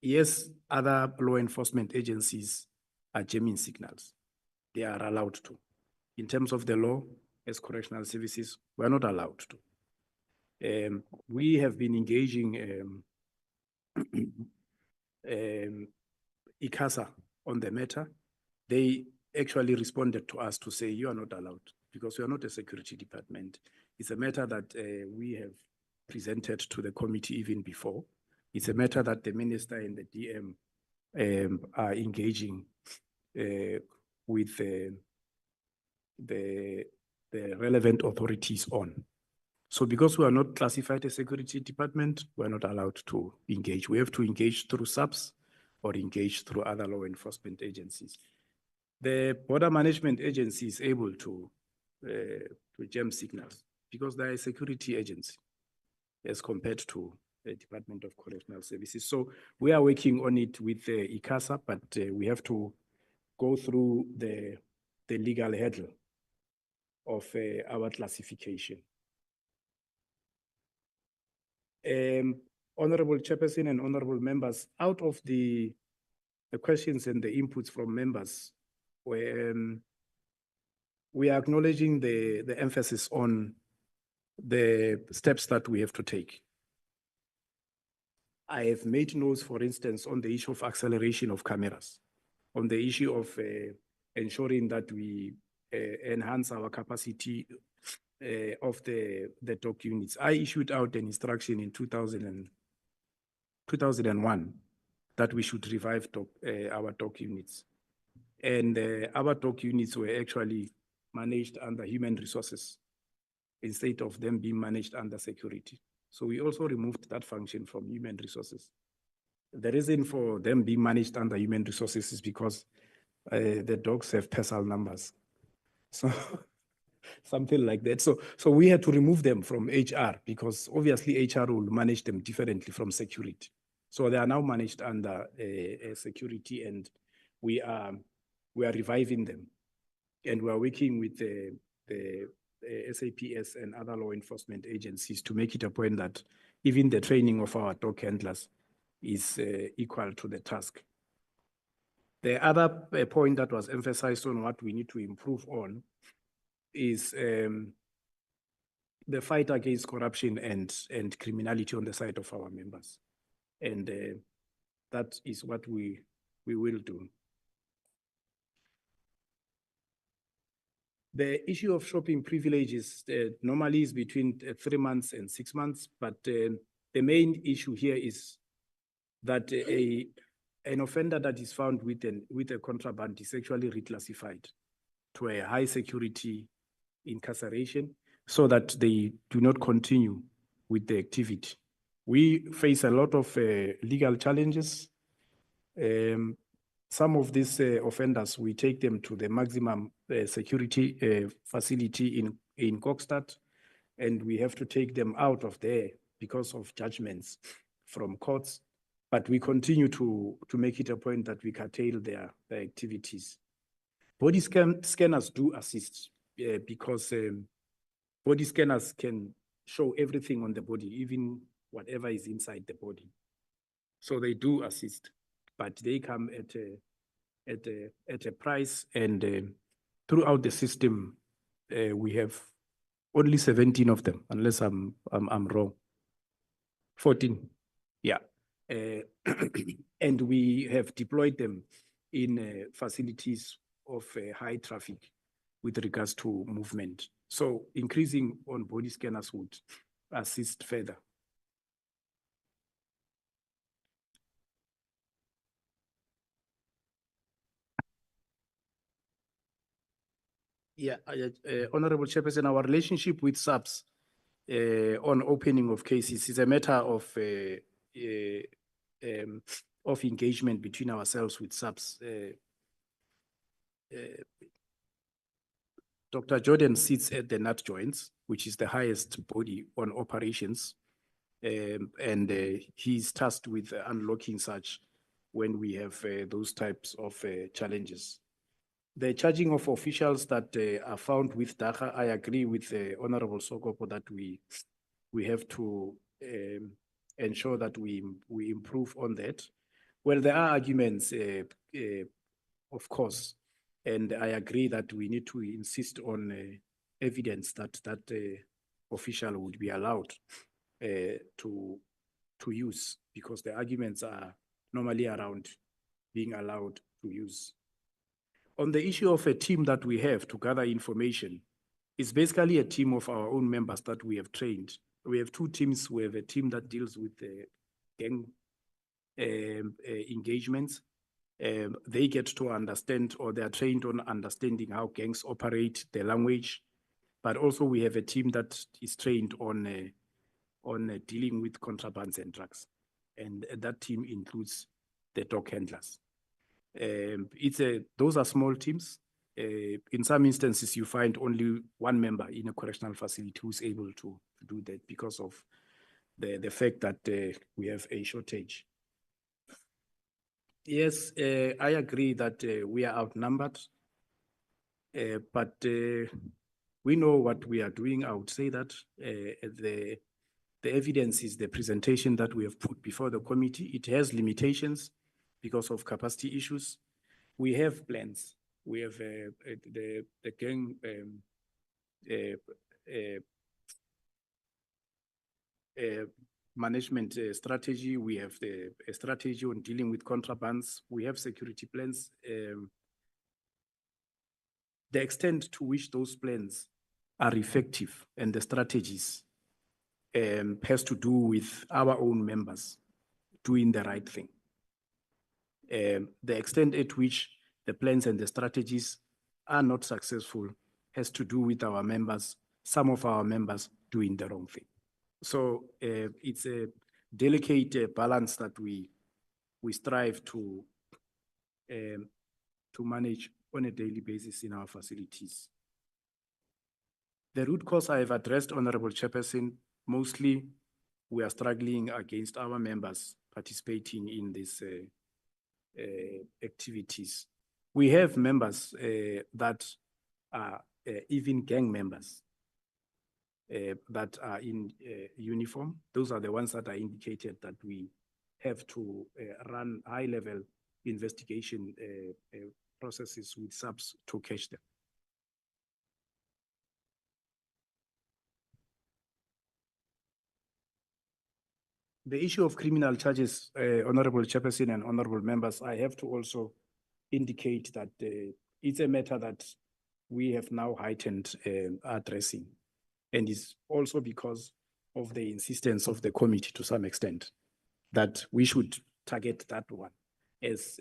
yes, other law enforcement agencies are jamming signals. They are allowed to. In terms of the law, as correctional services, we are not allowed to. We have been engaging ICASA on the matter. They actually responded to us to say, you are not allowed because we are not a security department. It's a matter that we have presented to the committee even before. It's a matter that the minister and the DM are engaging with the relevant authorities on. So because we are not classified as security department, we are not allowed to engage. We have to engage through SAPS or engage through other law enforcement agencies. The border management agency is able to jam signals because they are a security agency as compared to the Department of Correctional Services. So we are working on it with ICASA, but we have to go through the legal hurdle of our classification. Honorable Chairperson and honorable members, out of the questions and the inputs from members, we are acknowledging the emphasis on the steps that we have to take. I have made notes, for instance, on the issue of acceleration of cameras, on the issue of ensuring that we enhance our capacity of the dock units. I issued out an instruction in 2001 that we should revive our dock units. And our dock units were actually managed under human resources instead of them being managed under security. So we also removed that function from human resources. The reason for them being managed under human resources is because the dogs have personal numbers. So something like that. So we had to remove them from HR because obviously HR will manage them differently from security. So they are now managed under security, and we are reviving them. And we are working with the SAPS and other law enforcement agencies to make it a point that even the training of our dog handlers is equal to the task. The other point that was emphasized on what we need to improve on is the fight against corruption and criminality on the side of our members. And that is what we will do. The issue of shopping privileges normally is between 3 months and 6 months, but the main issue here is that an offender that is found with a contraband is actually reclassified to a high security incarceration so that they do not continue with the activity. We face a lot of legal challenges. Some of these offenders, we take them to the maximum security facility in Kokstad, and we have to take them out of there because of judgments from courts. But we continue to make it a point that we curtail their activities. Body scanners do assist because body scanners can show everything on the body, even whatever is inside the body. So they do assist, but they come at a price, and throughout the system, we have only 17 of them, unless I'm wrong. 14, yeah. And we have deployed them in facilities of high traffic with regards to movement. So increasing on body scanners would assist further. Yeah, Honorable Chairperson, our relationship with SAPS on opening of cases is a matter of engagement between ourselves with SAPS. Dr. Jordan sits at the NAT joints, which is the highest body on operations, and he's tasked with unlocking such when we have those types of challenges. The charging of officials that are found with DAGA, I agree with Honorable Sokopo that we have to ensure that we improve on that. Well, there are arguments, of course, and I agree that we need to insist on evidence that official would be allowed to use, because the arguments are normally around being allowed to use. On the issue of a team that we have to gather information, it's basically a team of our own members that we have trained. We have two teams. We have a team that deals with gang engagements. They get to understand, or they are trained on understanding how gangs operate, the language. But also we have a team that is trained on dealing with contrabands and drugs. And that team includes the dog handlers. Those are small teams. In some instances, you find only one member in a correctional facility who's able to do that because of the fact that we have a shortage. Yes, I agree that we are outnumbered, but we know what we are doing. I would say that the evidence is the presentation that we have put before the committee. It has limitations because of capacity issues. We have plans. We have the gang management strategy. We have a strategy on dealing with contrabands. We have security plans. The extent to which those plans are effective and the strategies has to do with our own members doing the right thing. The extent at which the plans and the strategies are not successful has to do with our members, some of our members doing the wrong thing. So it's a delicate balance that we strive to manage on a daily basis in our facilities. The root cause I have addressed, Honorable Chairperson. Mostly we are struggling against our members participating in these activities. We have members that are even gang members that are in uniform. Those are the ones that are indicated that we have to run high-level investigation processes with subs to catch them. The issue of criminal charges, Honorable Chairperson and honorable members, I have to also indicate that it's a matter that we have now heightened addressing. And it's also because of the insistence of the committee to some extent that we should target that one as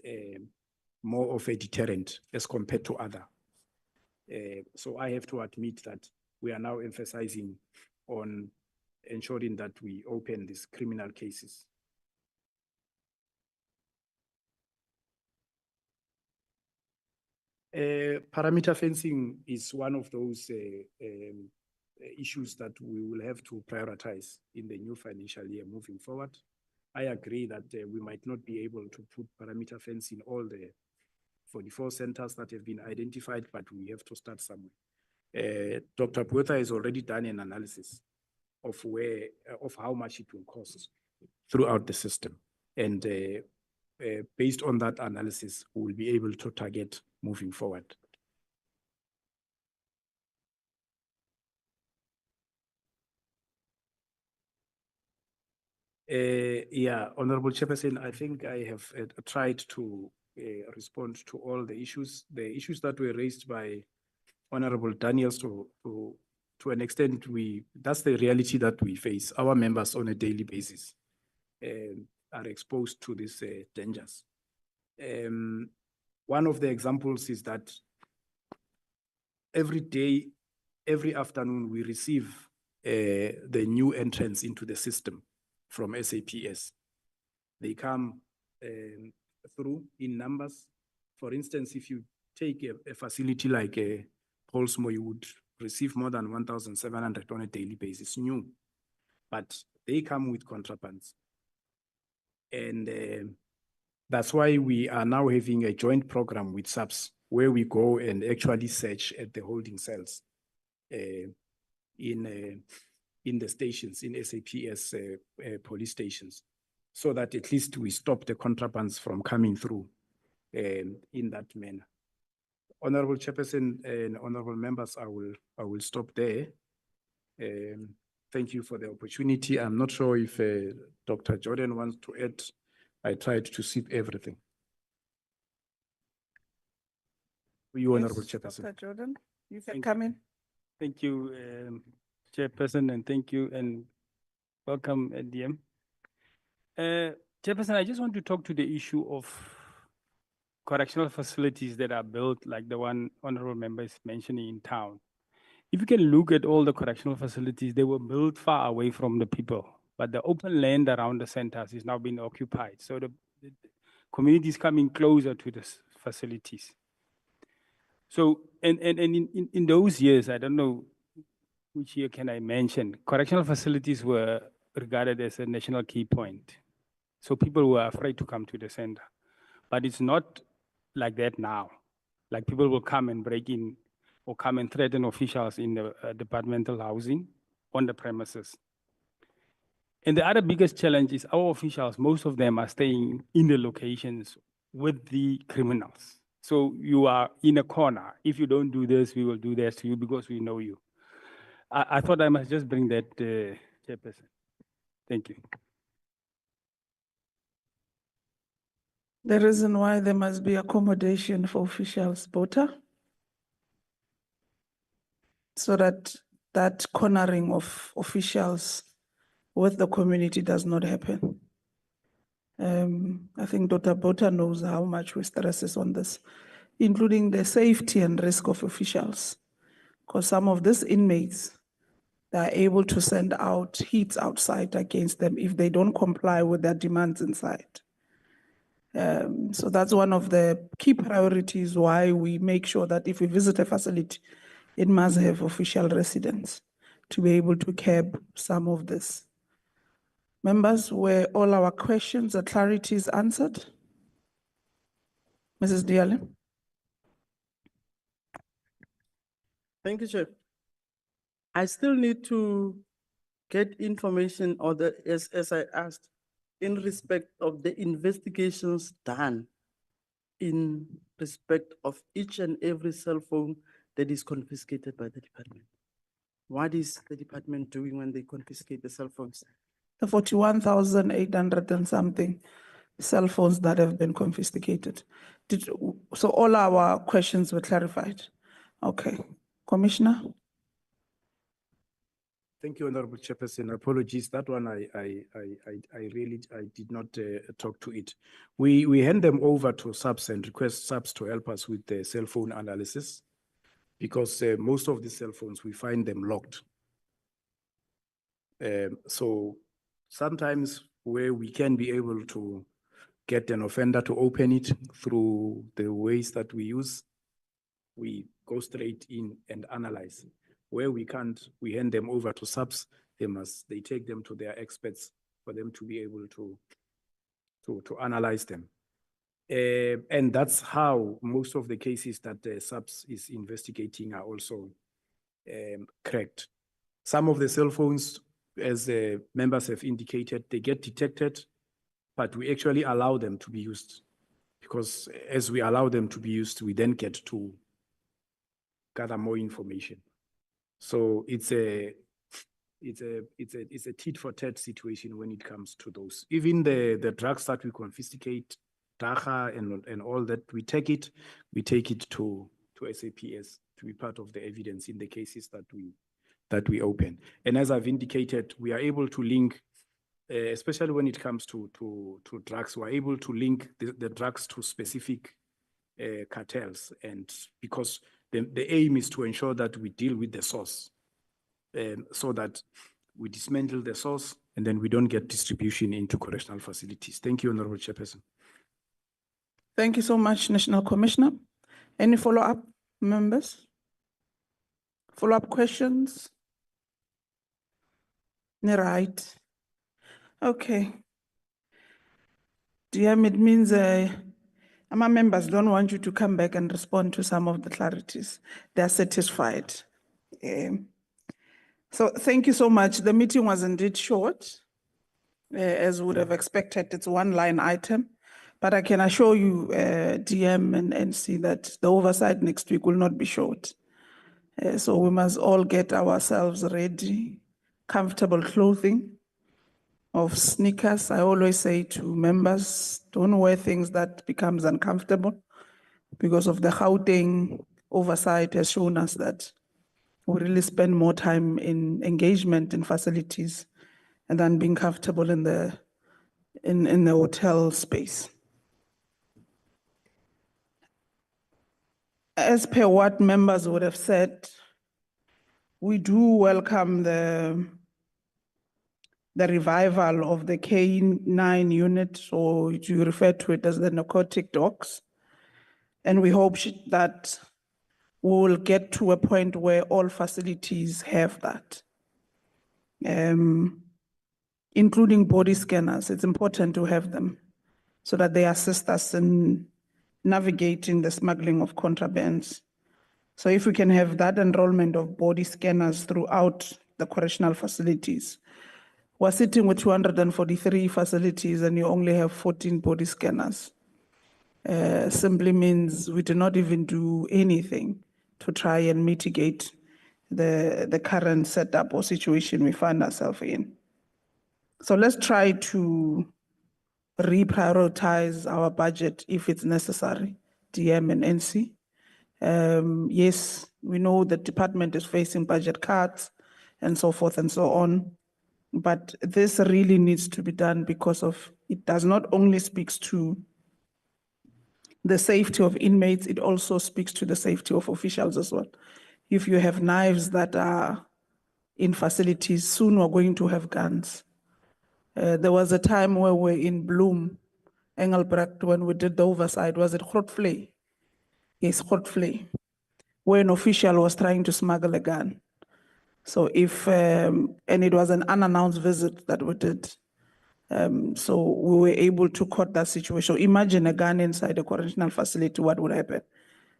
more of a deterrent as compared to other. So I have to admit that we are now emphasizing on ensuring that we open these criminal cases. Parameter fencing is one of those issues that we will have to prioritize in the new financial year moving forward. I agree that we might not be able to put parameter fence in all the 44 centers that have been identified, but we have to start somewhere. Dr. Puerta has already done an analysis of how much it will cost throughout the system. And based on that analysis, we will be able to target moving forward. Yeah, Honorable Chairperson, I think I have tried to respond to all the issues. The issues that were raised by Honorable Daniels, to an extent, that's the reality that we face. Our members on a daily basis are exposed to these dangers. One of the examples is that every day, every afternoon, we receive the new entrants into the system from SAPS. They come through in numbers. For instance, if you take a facility like Polsmo, you would receive more than 1,700 on a daily basis, new. But they come with contrabands. And that's why we are now having a joint program with SAPS, where we go and actually search at the holding cells in the stations, in SAPS police stations, so that at least we stop the contrabands from coming through in that manner. Honorable Chairperson and honorable members, I will stop there. Thank you for the opportunity. I'm not sure if Dr. Jordan wants to add. I tried to sweep everything. You, Honorable Yes, Chairperson. Dr. Jordan, you can Thank come in. Thank you, Chairperson, and thank you and welcome, DM. Chairperson, I just want to talk to the issue of correctional facilities that are built, like the one honorable member is mentioning in town. If you can look at all the correctional facilities, they were built far away from the people, but the open land around the centers is now being occupied. So the community is coming closer to the facilities. So, and in those years, I don't know which year can I mention, correctional facilities were regarded as a national key point. So people were afraid to come to the center. But it's not like that now. Like people will come and break in or come and threaten officials in the departmental housing on the premises. And the other biggest challenge is our officials, most of them are staying in the locations with the criminals. So you are in a corner. If you don't do this, we will do this to you because we know you. I thought I must just bring that, Chairperson. Thank you. The reason why there must be accommodation for officials, Bota, so that that cornering of officials with the community does not happen. I think Dr. Bota knows how much we stress on this, including the safety and risk of officials, because some of these inmates, they are able to send out heats outside against them if they don't comply with their demands inside. So that's one of the key priorities why we make sure that if we visit a facility, it must have official residents to be able to curb some of this. Members, were all our questions and clarities answered? Mrs. Diale? Thank you, Chair. I still need to get information or as I asked, in respect of the investigations done in respect of each and every cell phone that is confiscated by the department. What is the department doing when they confiscate the cell phones? The 41,800 and something cell phones that have been confiscated. So all our questions were clarified. Okay, Commissioner? Thank you, Honorable Chairperson. Apologies, that one I really did not talk to it. We hand them over to subs and request subs to help us with the cell phone analysis, because most of the cell phones, we find them locked. So sometimes where we can be able to get an offender to open it through the ways that we use, we go straight in and analyze. Where we can't, we hand them over to subs. They take them to their experts for them to be able to analyze them. And that's how most of the cases that the subs is investigating are also cracked. Some of the cell phones, as the members have indicated, they get detected, but we actually allow them to be used, because as we allow them to be used, we then get to gather more information. So it's a tit for tat situation when it comes to those. Even the drugs that we confiscate, Dacha and all that, we take it to SAPS to be part of the evidence in the cases that we open. And as I've indicated, we are able to link, especially when it comes to drugs, we're able to link the drugs to specific cartels, and because the aim is to ensure that we deal with the source, so that we dismantle the source and then we don't get distribution into correctional facilities. Thank you, Honorable Chairperson. Thank you so much, National Commissioner. Any follow-up, members? Follow-up questions? Right. Okay. DM, it means My members don't want you to come back and respond to some of the clarities. They are satisfied. So thank you so much. The meeting was indeed short, as would have expected. It's one line item, but I can assure you, DM and NC, that the oversight next week will not be short. So we must all get ourselves ready, comfortable clothing of sneakers. I always say to members, don't wear things that becomes uncomfortable, because of the Gauteng oversight has shown us that we really spend more time in engagement in facilities and than being comfortable in the hotel space. As per what members would have said, we do welcome the revival of the K9 unit, or you refer to it as the narcotic dogs. And we hope that we will get to a point where all facilities have that, including body scanners. It's important to have them so that they assist us in navigating the smuggling of contrabands. So if we can have that enrollment of body scanners throughout the correctional facilities, we're sitting with 243 facilities and you only have 14 body scanners. Simply means we do not even do anything to try and mitigate the current setup or situation we find ourselves in. So let's try to reprioritize our budget if it's necessary, DM and NC. Yes, we know the department is facing budget cuts and so forth and so on, but this really needs to be done because of it does not only speaks to the safety of inmates, it also speaks to the safety of officials as well. If you have knives that are in facilities, soon we're going to have guns. There was a time where we're in Bloem, Engelbrecht, when we did the oversight, was it Grotvlei? Yes, Grotvlei, where an official was trying to smuggle a gun. So and it was an unannounced visit that we did. So we were able to cut that situation. Imagine a gun inside a correctional facility, what would happen?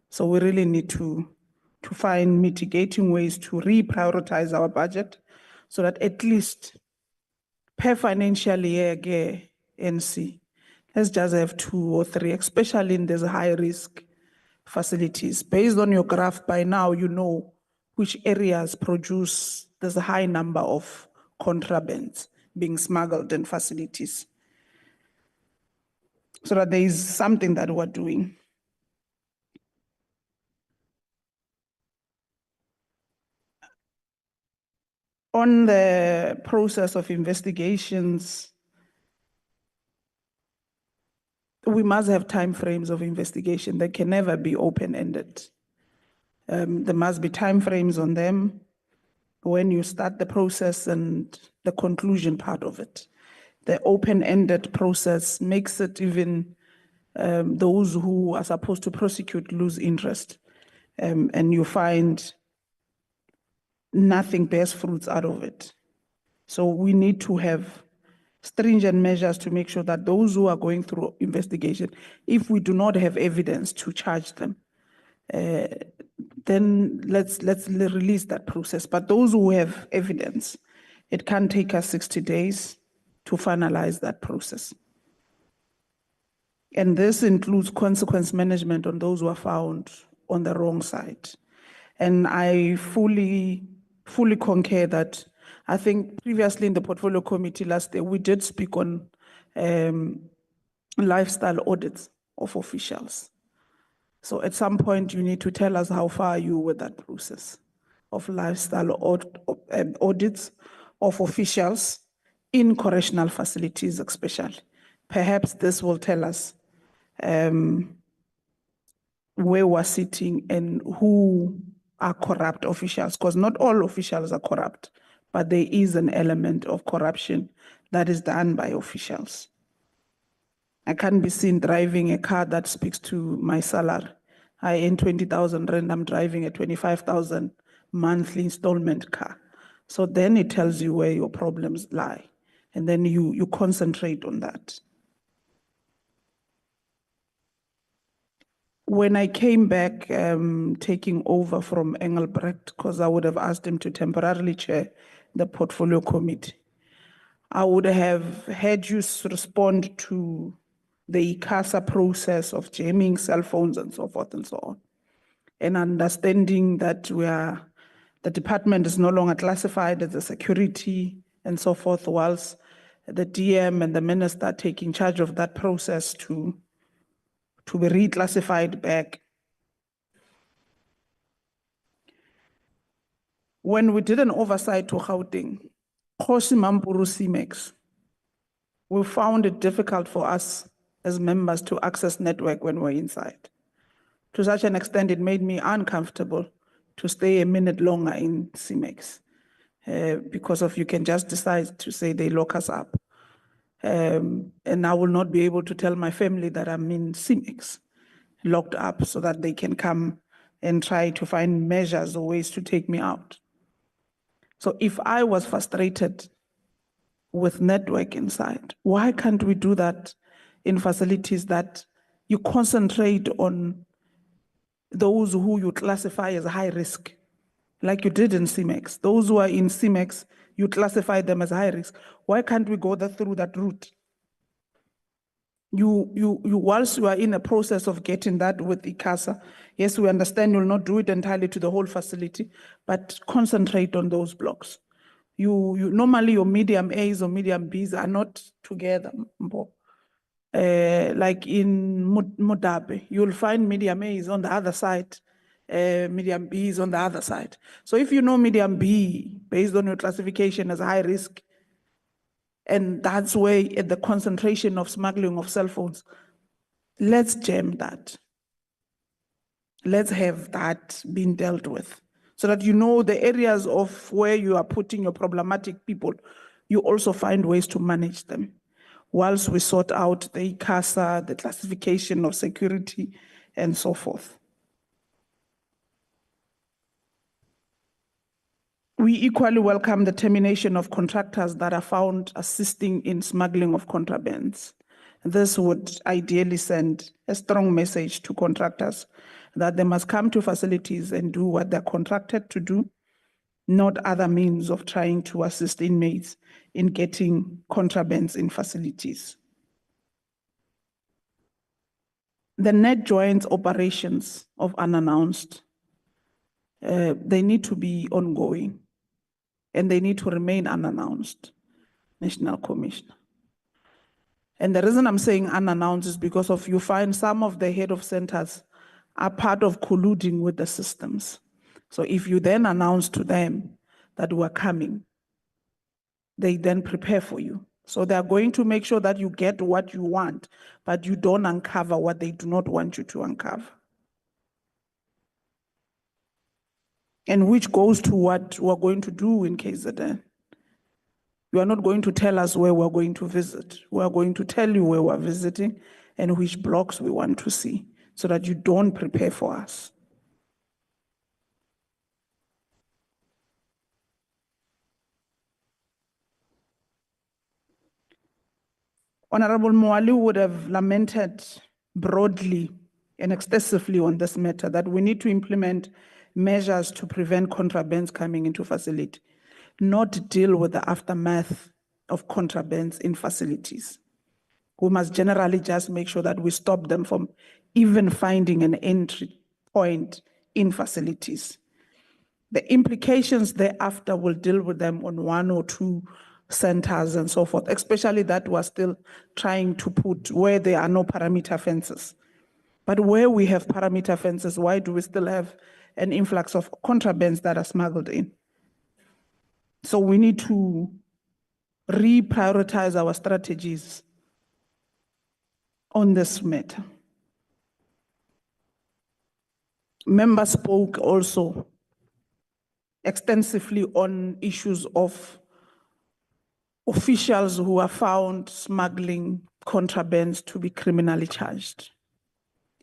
So we really need to find mitigating ways to reprioritize our budget so that at least per financial year, NC, let's just have 2 or 3, especially in these high risk facilities. Based on your graph by now, you know which areas produce there's a high number of contrabands being smuggled in facilities. So that there is something that we're doing. On the process of investigations, we must have timeframes of investigation. They can never be open-ended. There must be timeframes on them when you start the process and the conclusion part of it. The open-ended process makes it even those who are supposed to prosecute lose interest, and you find nothing bears fruits out of it. So we need to have stringent measures to make sure that those who are going through investigation, if we do not have evidence to charge them, then let's release that process. But those who have evidence, it can take us 60 days to finalize that process. And this includes consequence management on those who are found on the wrong side. And I fully concur that I think previously in the portfolio committee last year, we did speak on lifestyle audits of officials. So at some point you need to tell us how far you with that process of lifestyle audits of officials in correctional facilities especially. Perhaps this will tell us where we're sitting and who are corrupt officials, because not all officials are corrupt, but there is an element of corruption that is done by officials. I can't be seen driving a car that speaks to my salary. I earn 20,000 rand, I'm driving a 25,000 monthly installment car. So then it tells you where your problems lie, and then you concentrate on that. When I came back, taking over from Engelbrecht, because I would have asked him to temporarily chair the portfolio committee, I would have had you respond to the ICASA process of jamming cell phones and so forth and so on. And understanding that the department is no longer classified as a security and so forth, whilst the DM and the minister are taking charge of that process to be reclassified back. When we did an oversight to Gauteng, Khosi Mampuru CMEX, we found it difficult for us as members to access network when we're inside. To such an extent, it made me uncomfortable to stay a minute longer in CMEX because of you can just decide to say they lock us up. And I will not be able to tell my family that I'm in CMEX, locked up, so that they can come and try to find measures or ways to take me out. So if I was frustrated with network inside, why can't we do that in facilities that you concentrate on those who you classify as high risk, like you did in CMEX? Those who are in CMEX, you classify them as high risk. Why can't we go through that route? Whilst you are in a process of getting that with ICASA, yes, we understand you'll not do it entirely to the whole facility, but concentrate on those blocks. You normally your medium A's or medium B's are not together. Like in Mudabe, you'll find medium A's on the other side, medium B's on the other side. So if you know medium B, based on your classification as high risk, and that's where at the concentration of smuggling of cell phones, let's jam that. Let's have that being dealt with so that you know the areas of where you are putting your problematic people, you also find ways to manage them whilst we sort out the ICASA, the classification of security, and so forth. We equally welcome the termination of contractors that are found assisting in smuggling of contrabands. This would ideally send a strong message to contractors that they must come to facilities and do what they're contracted to do, not other means of trying to assist inmates in getting contrabands in facilities. The net joint operations of unannounced, they need to be ongoing and they need to remain unannounced, National Commissioner. And the reason I'm saying unannounced is because of you find some of the head of centers are part of colluding with the systems. So if you then announce to them that we're coming, they then prepare for you. So they're going to make sure that you get what you want, but you don't uncover what they do not want you to uncover. And which goes to what we're going to do in KZN. You are not going to tell us where we're going to visit. We are going to tell you where we're visiting and which blocks we want to see so that you don't prepare for us. Honorable Moali would have lamented broadly and extensively on this matter that we need to implement measures to prevent contrabands coming into facility, not deal with the aftermath of contrabands in facilities. We must generally just make sure that we stop them from even finding an entry point in facilities. The implications thereafter will deal with them on 1 or 2 centers and so forth, especially that we're still trying to put where there are no perimeter fences. But where we have perimeter fences, why do we still have an influx of contrabands that are smuggled in? So we need to reprioritize our strategies on this matter. Members spoke also extensively on issues of officials who are found smuggling contrabands to be criminally charged.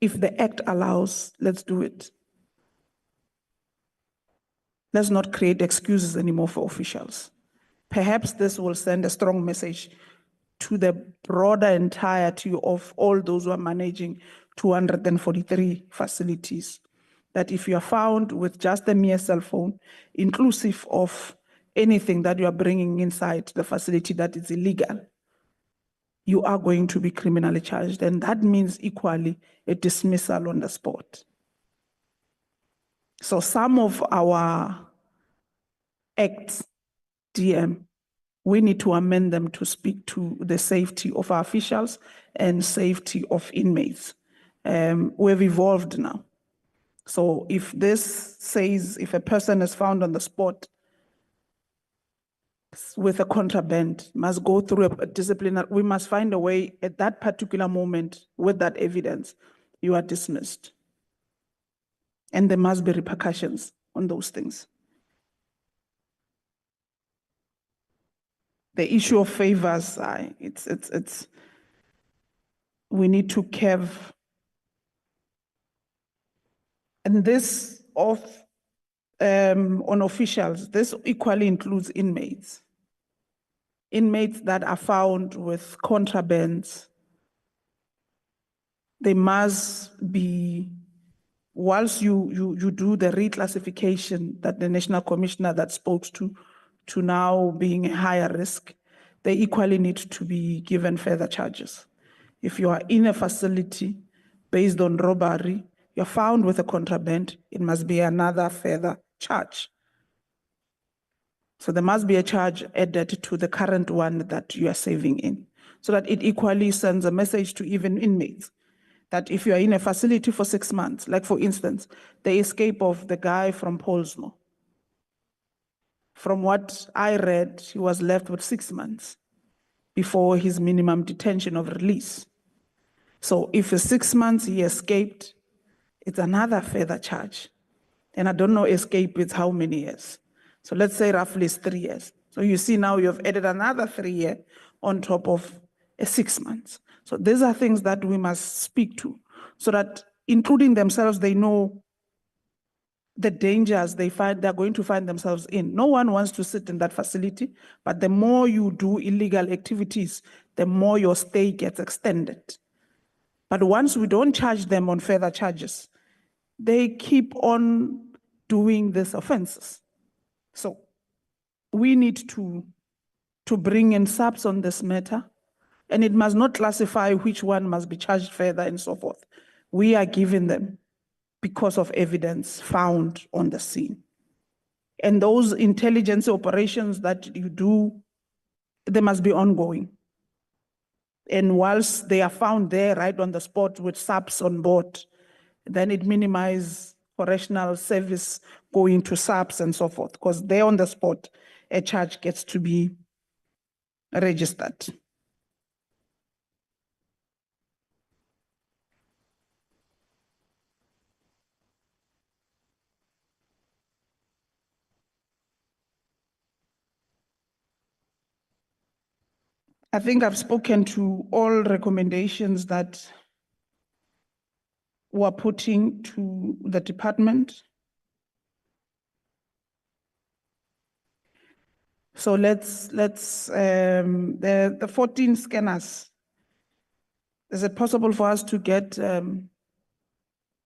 If the act allows, let's do it. Let's not create excuses anymore for officials. Perhaps this will send a strong message to the broader entirety of all those who are managing 243 facilities. That if you are found with just a mere cell phone, inclusive of anything that you are bringing inside the facility that is illegal, you are going to be criminally charged. And that means equally a dismissal on the spot. So some of our acts, DM, we need to amend them to speak to the safety of our officials and safety of inmates. We've evolved now. So if this says if a person is found on the spot with a contraband, must go through a disciplinary, we must find a way at that particular moment with that evidence, you are dismissed. And there must be repercussions on those things. The issue of favors, we need to curve. And this on officials, this equally includes inmates. Inmates that are found with contrabands, they must be, whilst you do the reclassification that the National Commissioner that spoke to now being a higher risk, they equally need to be given further charges. If you are in a facility based on robbery, you're found with a contraband, it must be another further charge. So there must be a charge added to the current one that you are saving in, so that it equally sends a message to even inmates that if you are in a facility for 6 months, like for instance, the escape of the guy from Polsmo. From what I read, he was left with 6 months before his minimum detention of release. So if for 6 months he escaped, it's another further charge. And I don't know escape is how many years. So let's say roughly it's 3 years. So you see now you've added another 3 years on top of a 6 months. So these are things that we must speak to so that including themselves, they know the dangers they're going to find themselves in. No one wants to sit in that facility, but the more you do illegal activities, the more your stay gets extended. But once we don't charge them on further charges, they keep on doing these offenses. So we need to bring in subs on this matter, and it must not classify which one must be charged further and so forth. We are giving them because of evidence found on the scene. And those intelligence operations that you do, they must be ongoing. And whilst they are found there right on the spot with subs on board, then it minimizes correctional service going to subs and so forth, because there on the spot, a charge gets to be registered. I think I've spoken to all recommendations that we're putting to the department. So let's the 14 scanners. Is it possible for us to get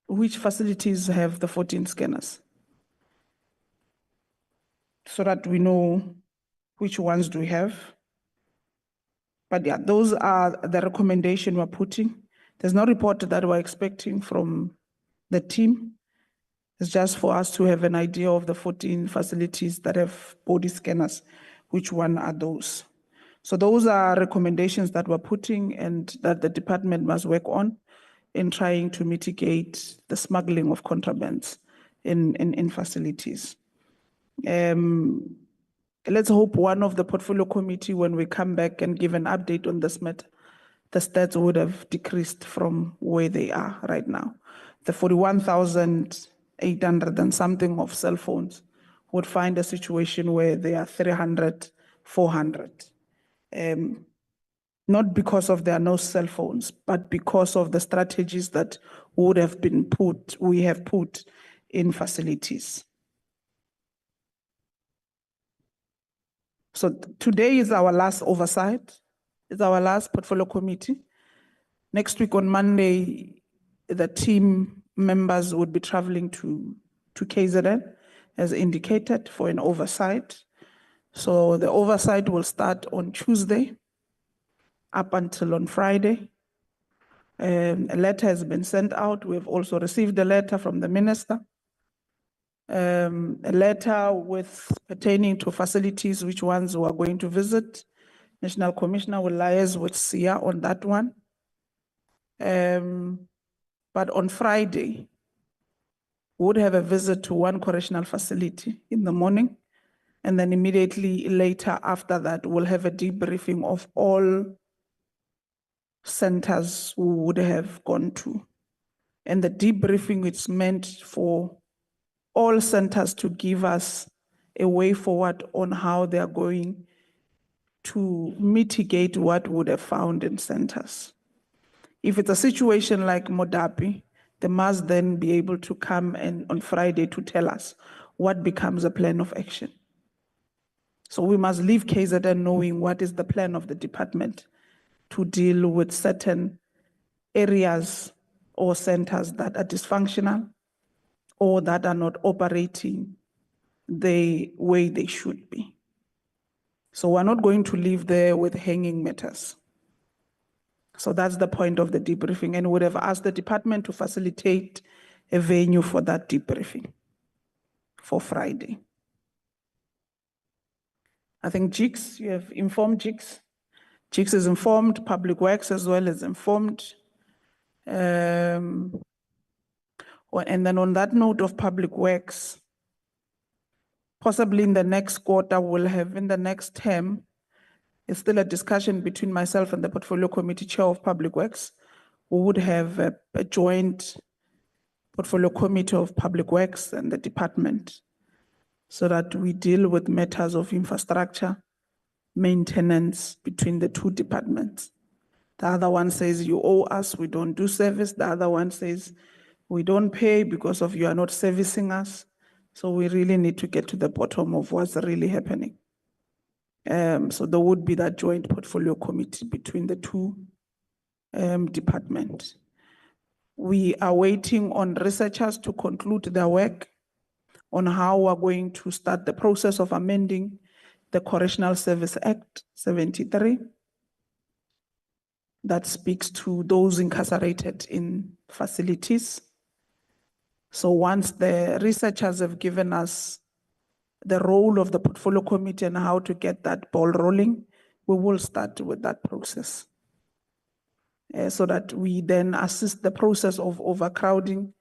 which facilities have the 14 scanners? So that we know which ones do we have. But yeah, those are the recommendation we're putting. There's no report that we're expecting from the team. It's just for us to have an idea of the 14 facilities that have body scanners. Which one are those? So those are recommendations that we're putting and that the department must work on in trying to mitigate the smuggling of contrabands in facilities. Let's hope one of the portfolio committee, when we come back and give an update on this matter, the stats would have decreased from where they are right now. The 41,800 and something of cell phones would find a situation where they are 300, 400. Not because of there are no cell phones, but because of the strategies that we have put in facilities. So today is our last oversight. It's our last portfolio committee. Next week on Monday, the team members would be traveling to KZN as indicated for an oversight. So the oversight will start on Tuesday up until on Friday. A letter has been sent out. We've also received a letter from the minister. A letter with pertaining to facilities, which ones we are going to visit. National Commissioner will liaise with SIA on that one. But on Friday, we would have a visit to one correctional facility in the morning. And then immediately later after that, we'll have a debriefing of all centers we would have gone to. And the debriefing is meant for all centers to give us a way forward on how they are going to mitigate what would have found in centers. If it's a situation like Modapi, they must then be able to come and on Friday to tell us what becomes a plan of action. So we must leave KZN knowing what is the plan of the department to deal with certain areas or centers that are dysfunctional or that are not operating the way they should be. So we're not going to leave there with hanging matters. So that's the point of the debriefing, and would have asked the department to facilitate a venue for that debriefing for Friday. I think JIX, you have informed JIX. JIX is informed, Public Works as well is informed. And then on that note of Public Works, possibly in the next quarter, we'll have in the next term, it's still a discussion between myself and the Portfolio Committee Chair of Public Works. We would have a joint Portfolio Committee of Public Works and the department so that we deal with matters of infrastructure, maintenance between the two departments. The other one says you owe us, we don't do service. The other one says we don't pay because of you are not servicing us. So we really need to get to the bottom of what's really happening. So there would be that joint portfolio committee between the two departments. We are waiting on researchers to conclude their work on how we're going to start the process of amending the Correctional Service Act 73 that speaks to those incarcerated in facilities. So once the researchers have given us the role of the portfolio committee and how to get that ball rolling, we will start with that process. So that we then assist the process of overcrowding,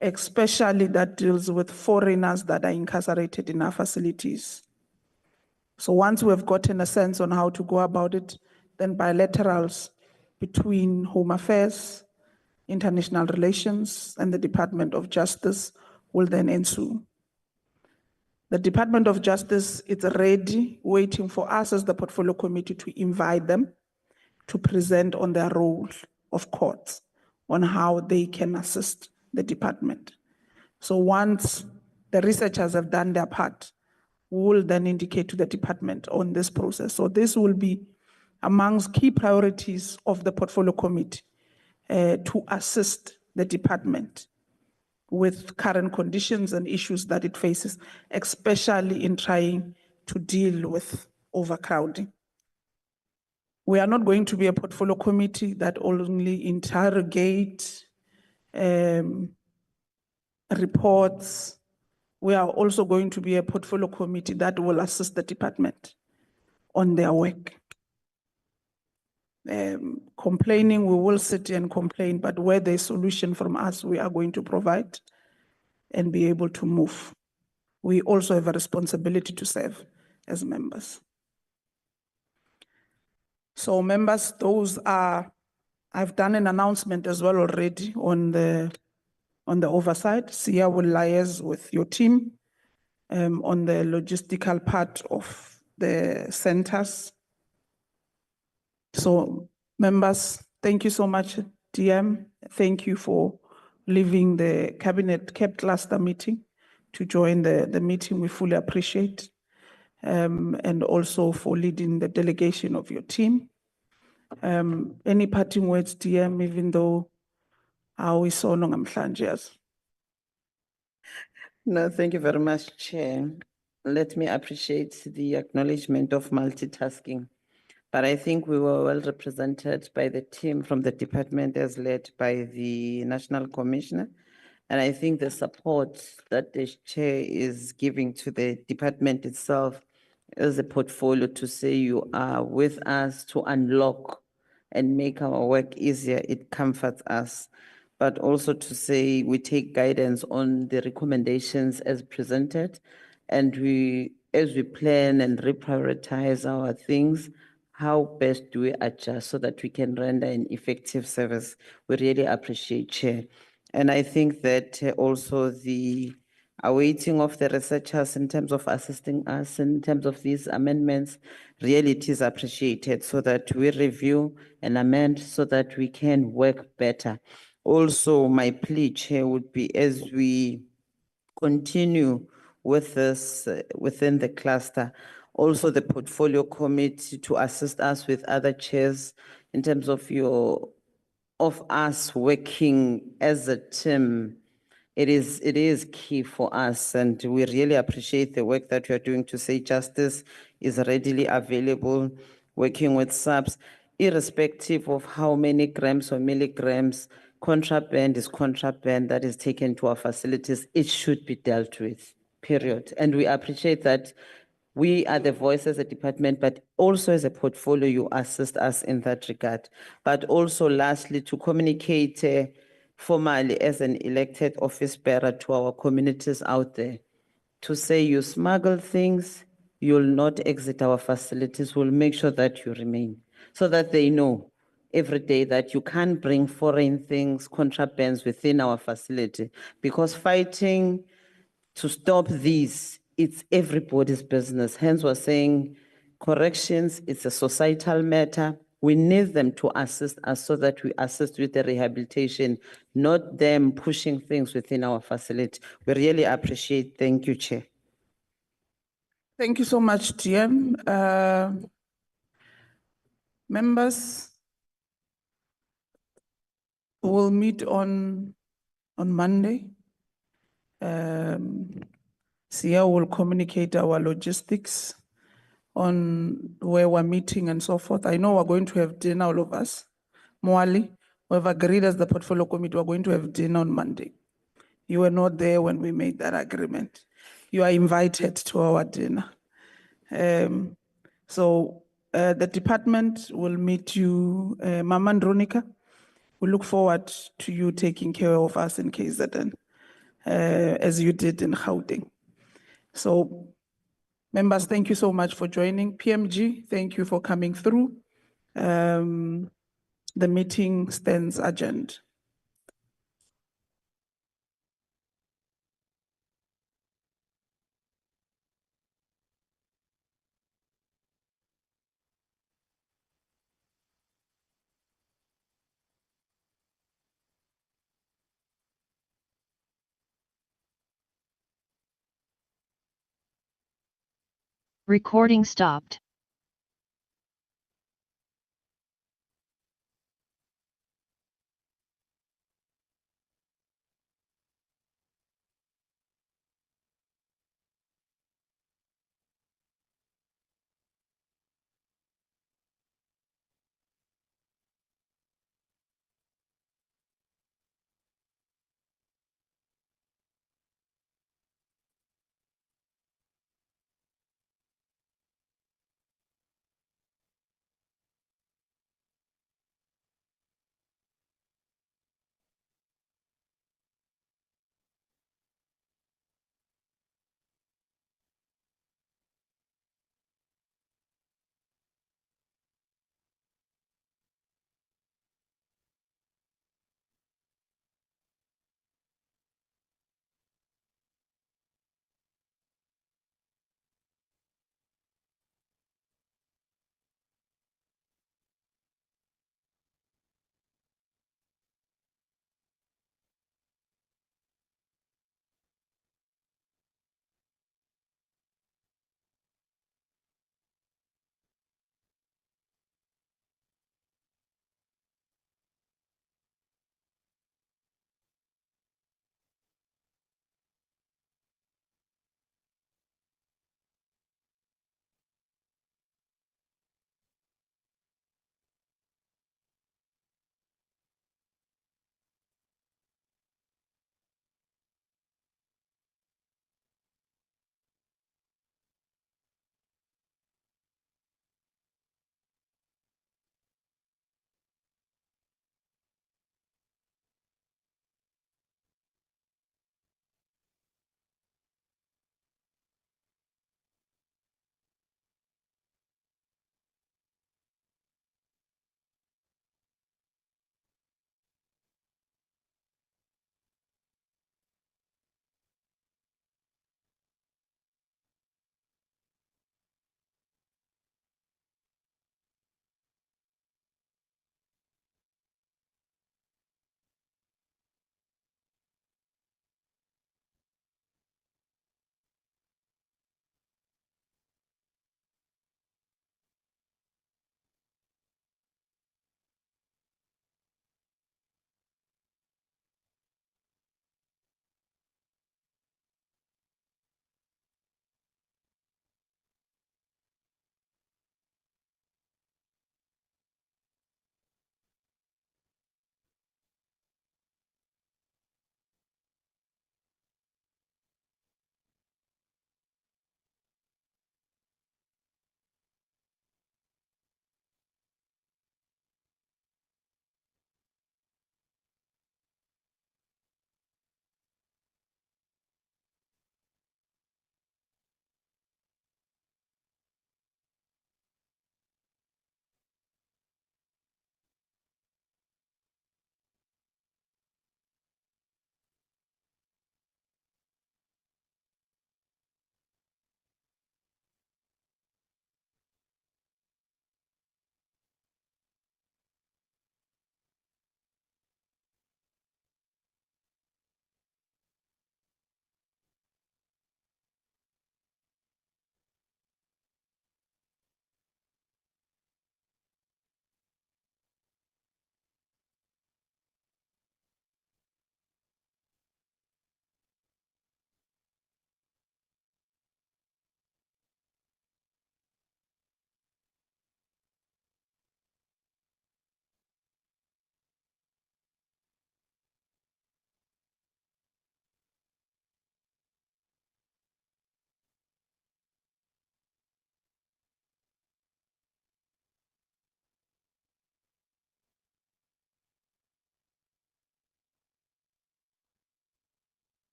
especially that deals with foreigners that are incarcerated in our facilities. So once we've gotten a sense on how to go about it, then bilaterals between Home Affairs, International Relations, and the Department of Justice will then ensue. The Department of Justice is ready, waiting for us as the portfolio committee to invite them to present on their role of courts, on how they can assist the department. So once the researchers have done their part, we will then indicate to the department on this process. So this will be amongst key priorities of the portfolio committee to assist the department with current conditions and issues that it faces, especially in trying to deal with overcrowding. We are not going to be a portfolio committee that only interrogate reports. We are also going to be a portfolio committee that will assist the department on their work. Complaining, we will sit and complain, but where there's solution from us, we are going to provide and be able to move. We also have a responsibility to serve as members. So members, those are, I've done an announcement as well already on the oversight. SIA will liaise with your team on the logistical part of the centers. So members, thank you so much, DM. Thank you for leaving the cabinet CAP cluster meeting to join the meeting. We fully appreciate. And also for leading the delegation of your team. Any parting words, DM, even though Awisono namhlanje yazi. No, thank you very much, Chair. Let me appreciate the acknowledgement of multitasking. But I think we were well represented by the team from the department as led by the National Commissioner. And I think the support that the chair is giving to the department itself as a portfolio to say you are with us to unlock and make our work easier, it comforts us. But also to say we take guidance on the recommendations as presented, and as we plan and reprioritize our things, how best do we adjust so that we can render an effective service? We really appreciate, Chair. And I think that also the awaiting of the researchers in terms of assisting us in terms of these amendments, really it is appreciated so that we review and amend so that we can work better. Also, my plea, Chair, would be as we continue with this within the cluster, also the portfolio committee to assist us with other chairs in terms of us working as a team. It is key for us, and we really appreciate the work that you are doing to say justice is readily available, working with subs, irrespective of how many grams or milligrams. Contraband is contraband that is taken to our facilities. It should be dealt with, period. And we appreciate that we are the voice as a department, but also as a portfolio, you assist us in that regard. But also lastly, to communicate formally as an elected office bearer to our communities out there, to say you smuggle things, you'll not exit our facilities, we'll make sure that you remain, so that they know every day that you can't bring foreign things, contrabands within our facility, because fighting to stop these, it's everybody's business. Hence, we're saying corrections, it's a societal matter. We need them to assist us so that we assist with the rehabilitation, not them pushing things within our facility. We really appreciate. Thank you, Chair. Thank you so much, TM. Members, we'll meet on Monday. Sia will communicate our logistics on where we're meeting and so forth. I know we're going to have dinner, all of us. Moali, we have agreed as the portfolio committee, we're going to have dinner on Monday. You were not there when we made that agreement. You are invited to our dinner. The department will meet you, Mama Andronica. We look forward to you taking care of us in KZN, as you did in Gauteng. So, members, thank you so much for joining. PMG, thank you for coming through. The meeting stands adjourned. Recording stopped.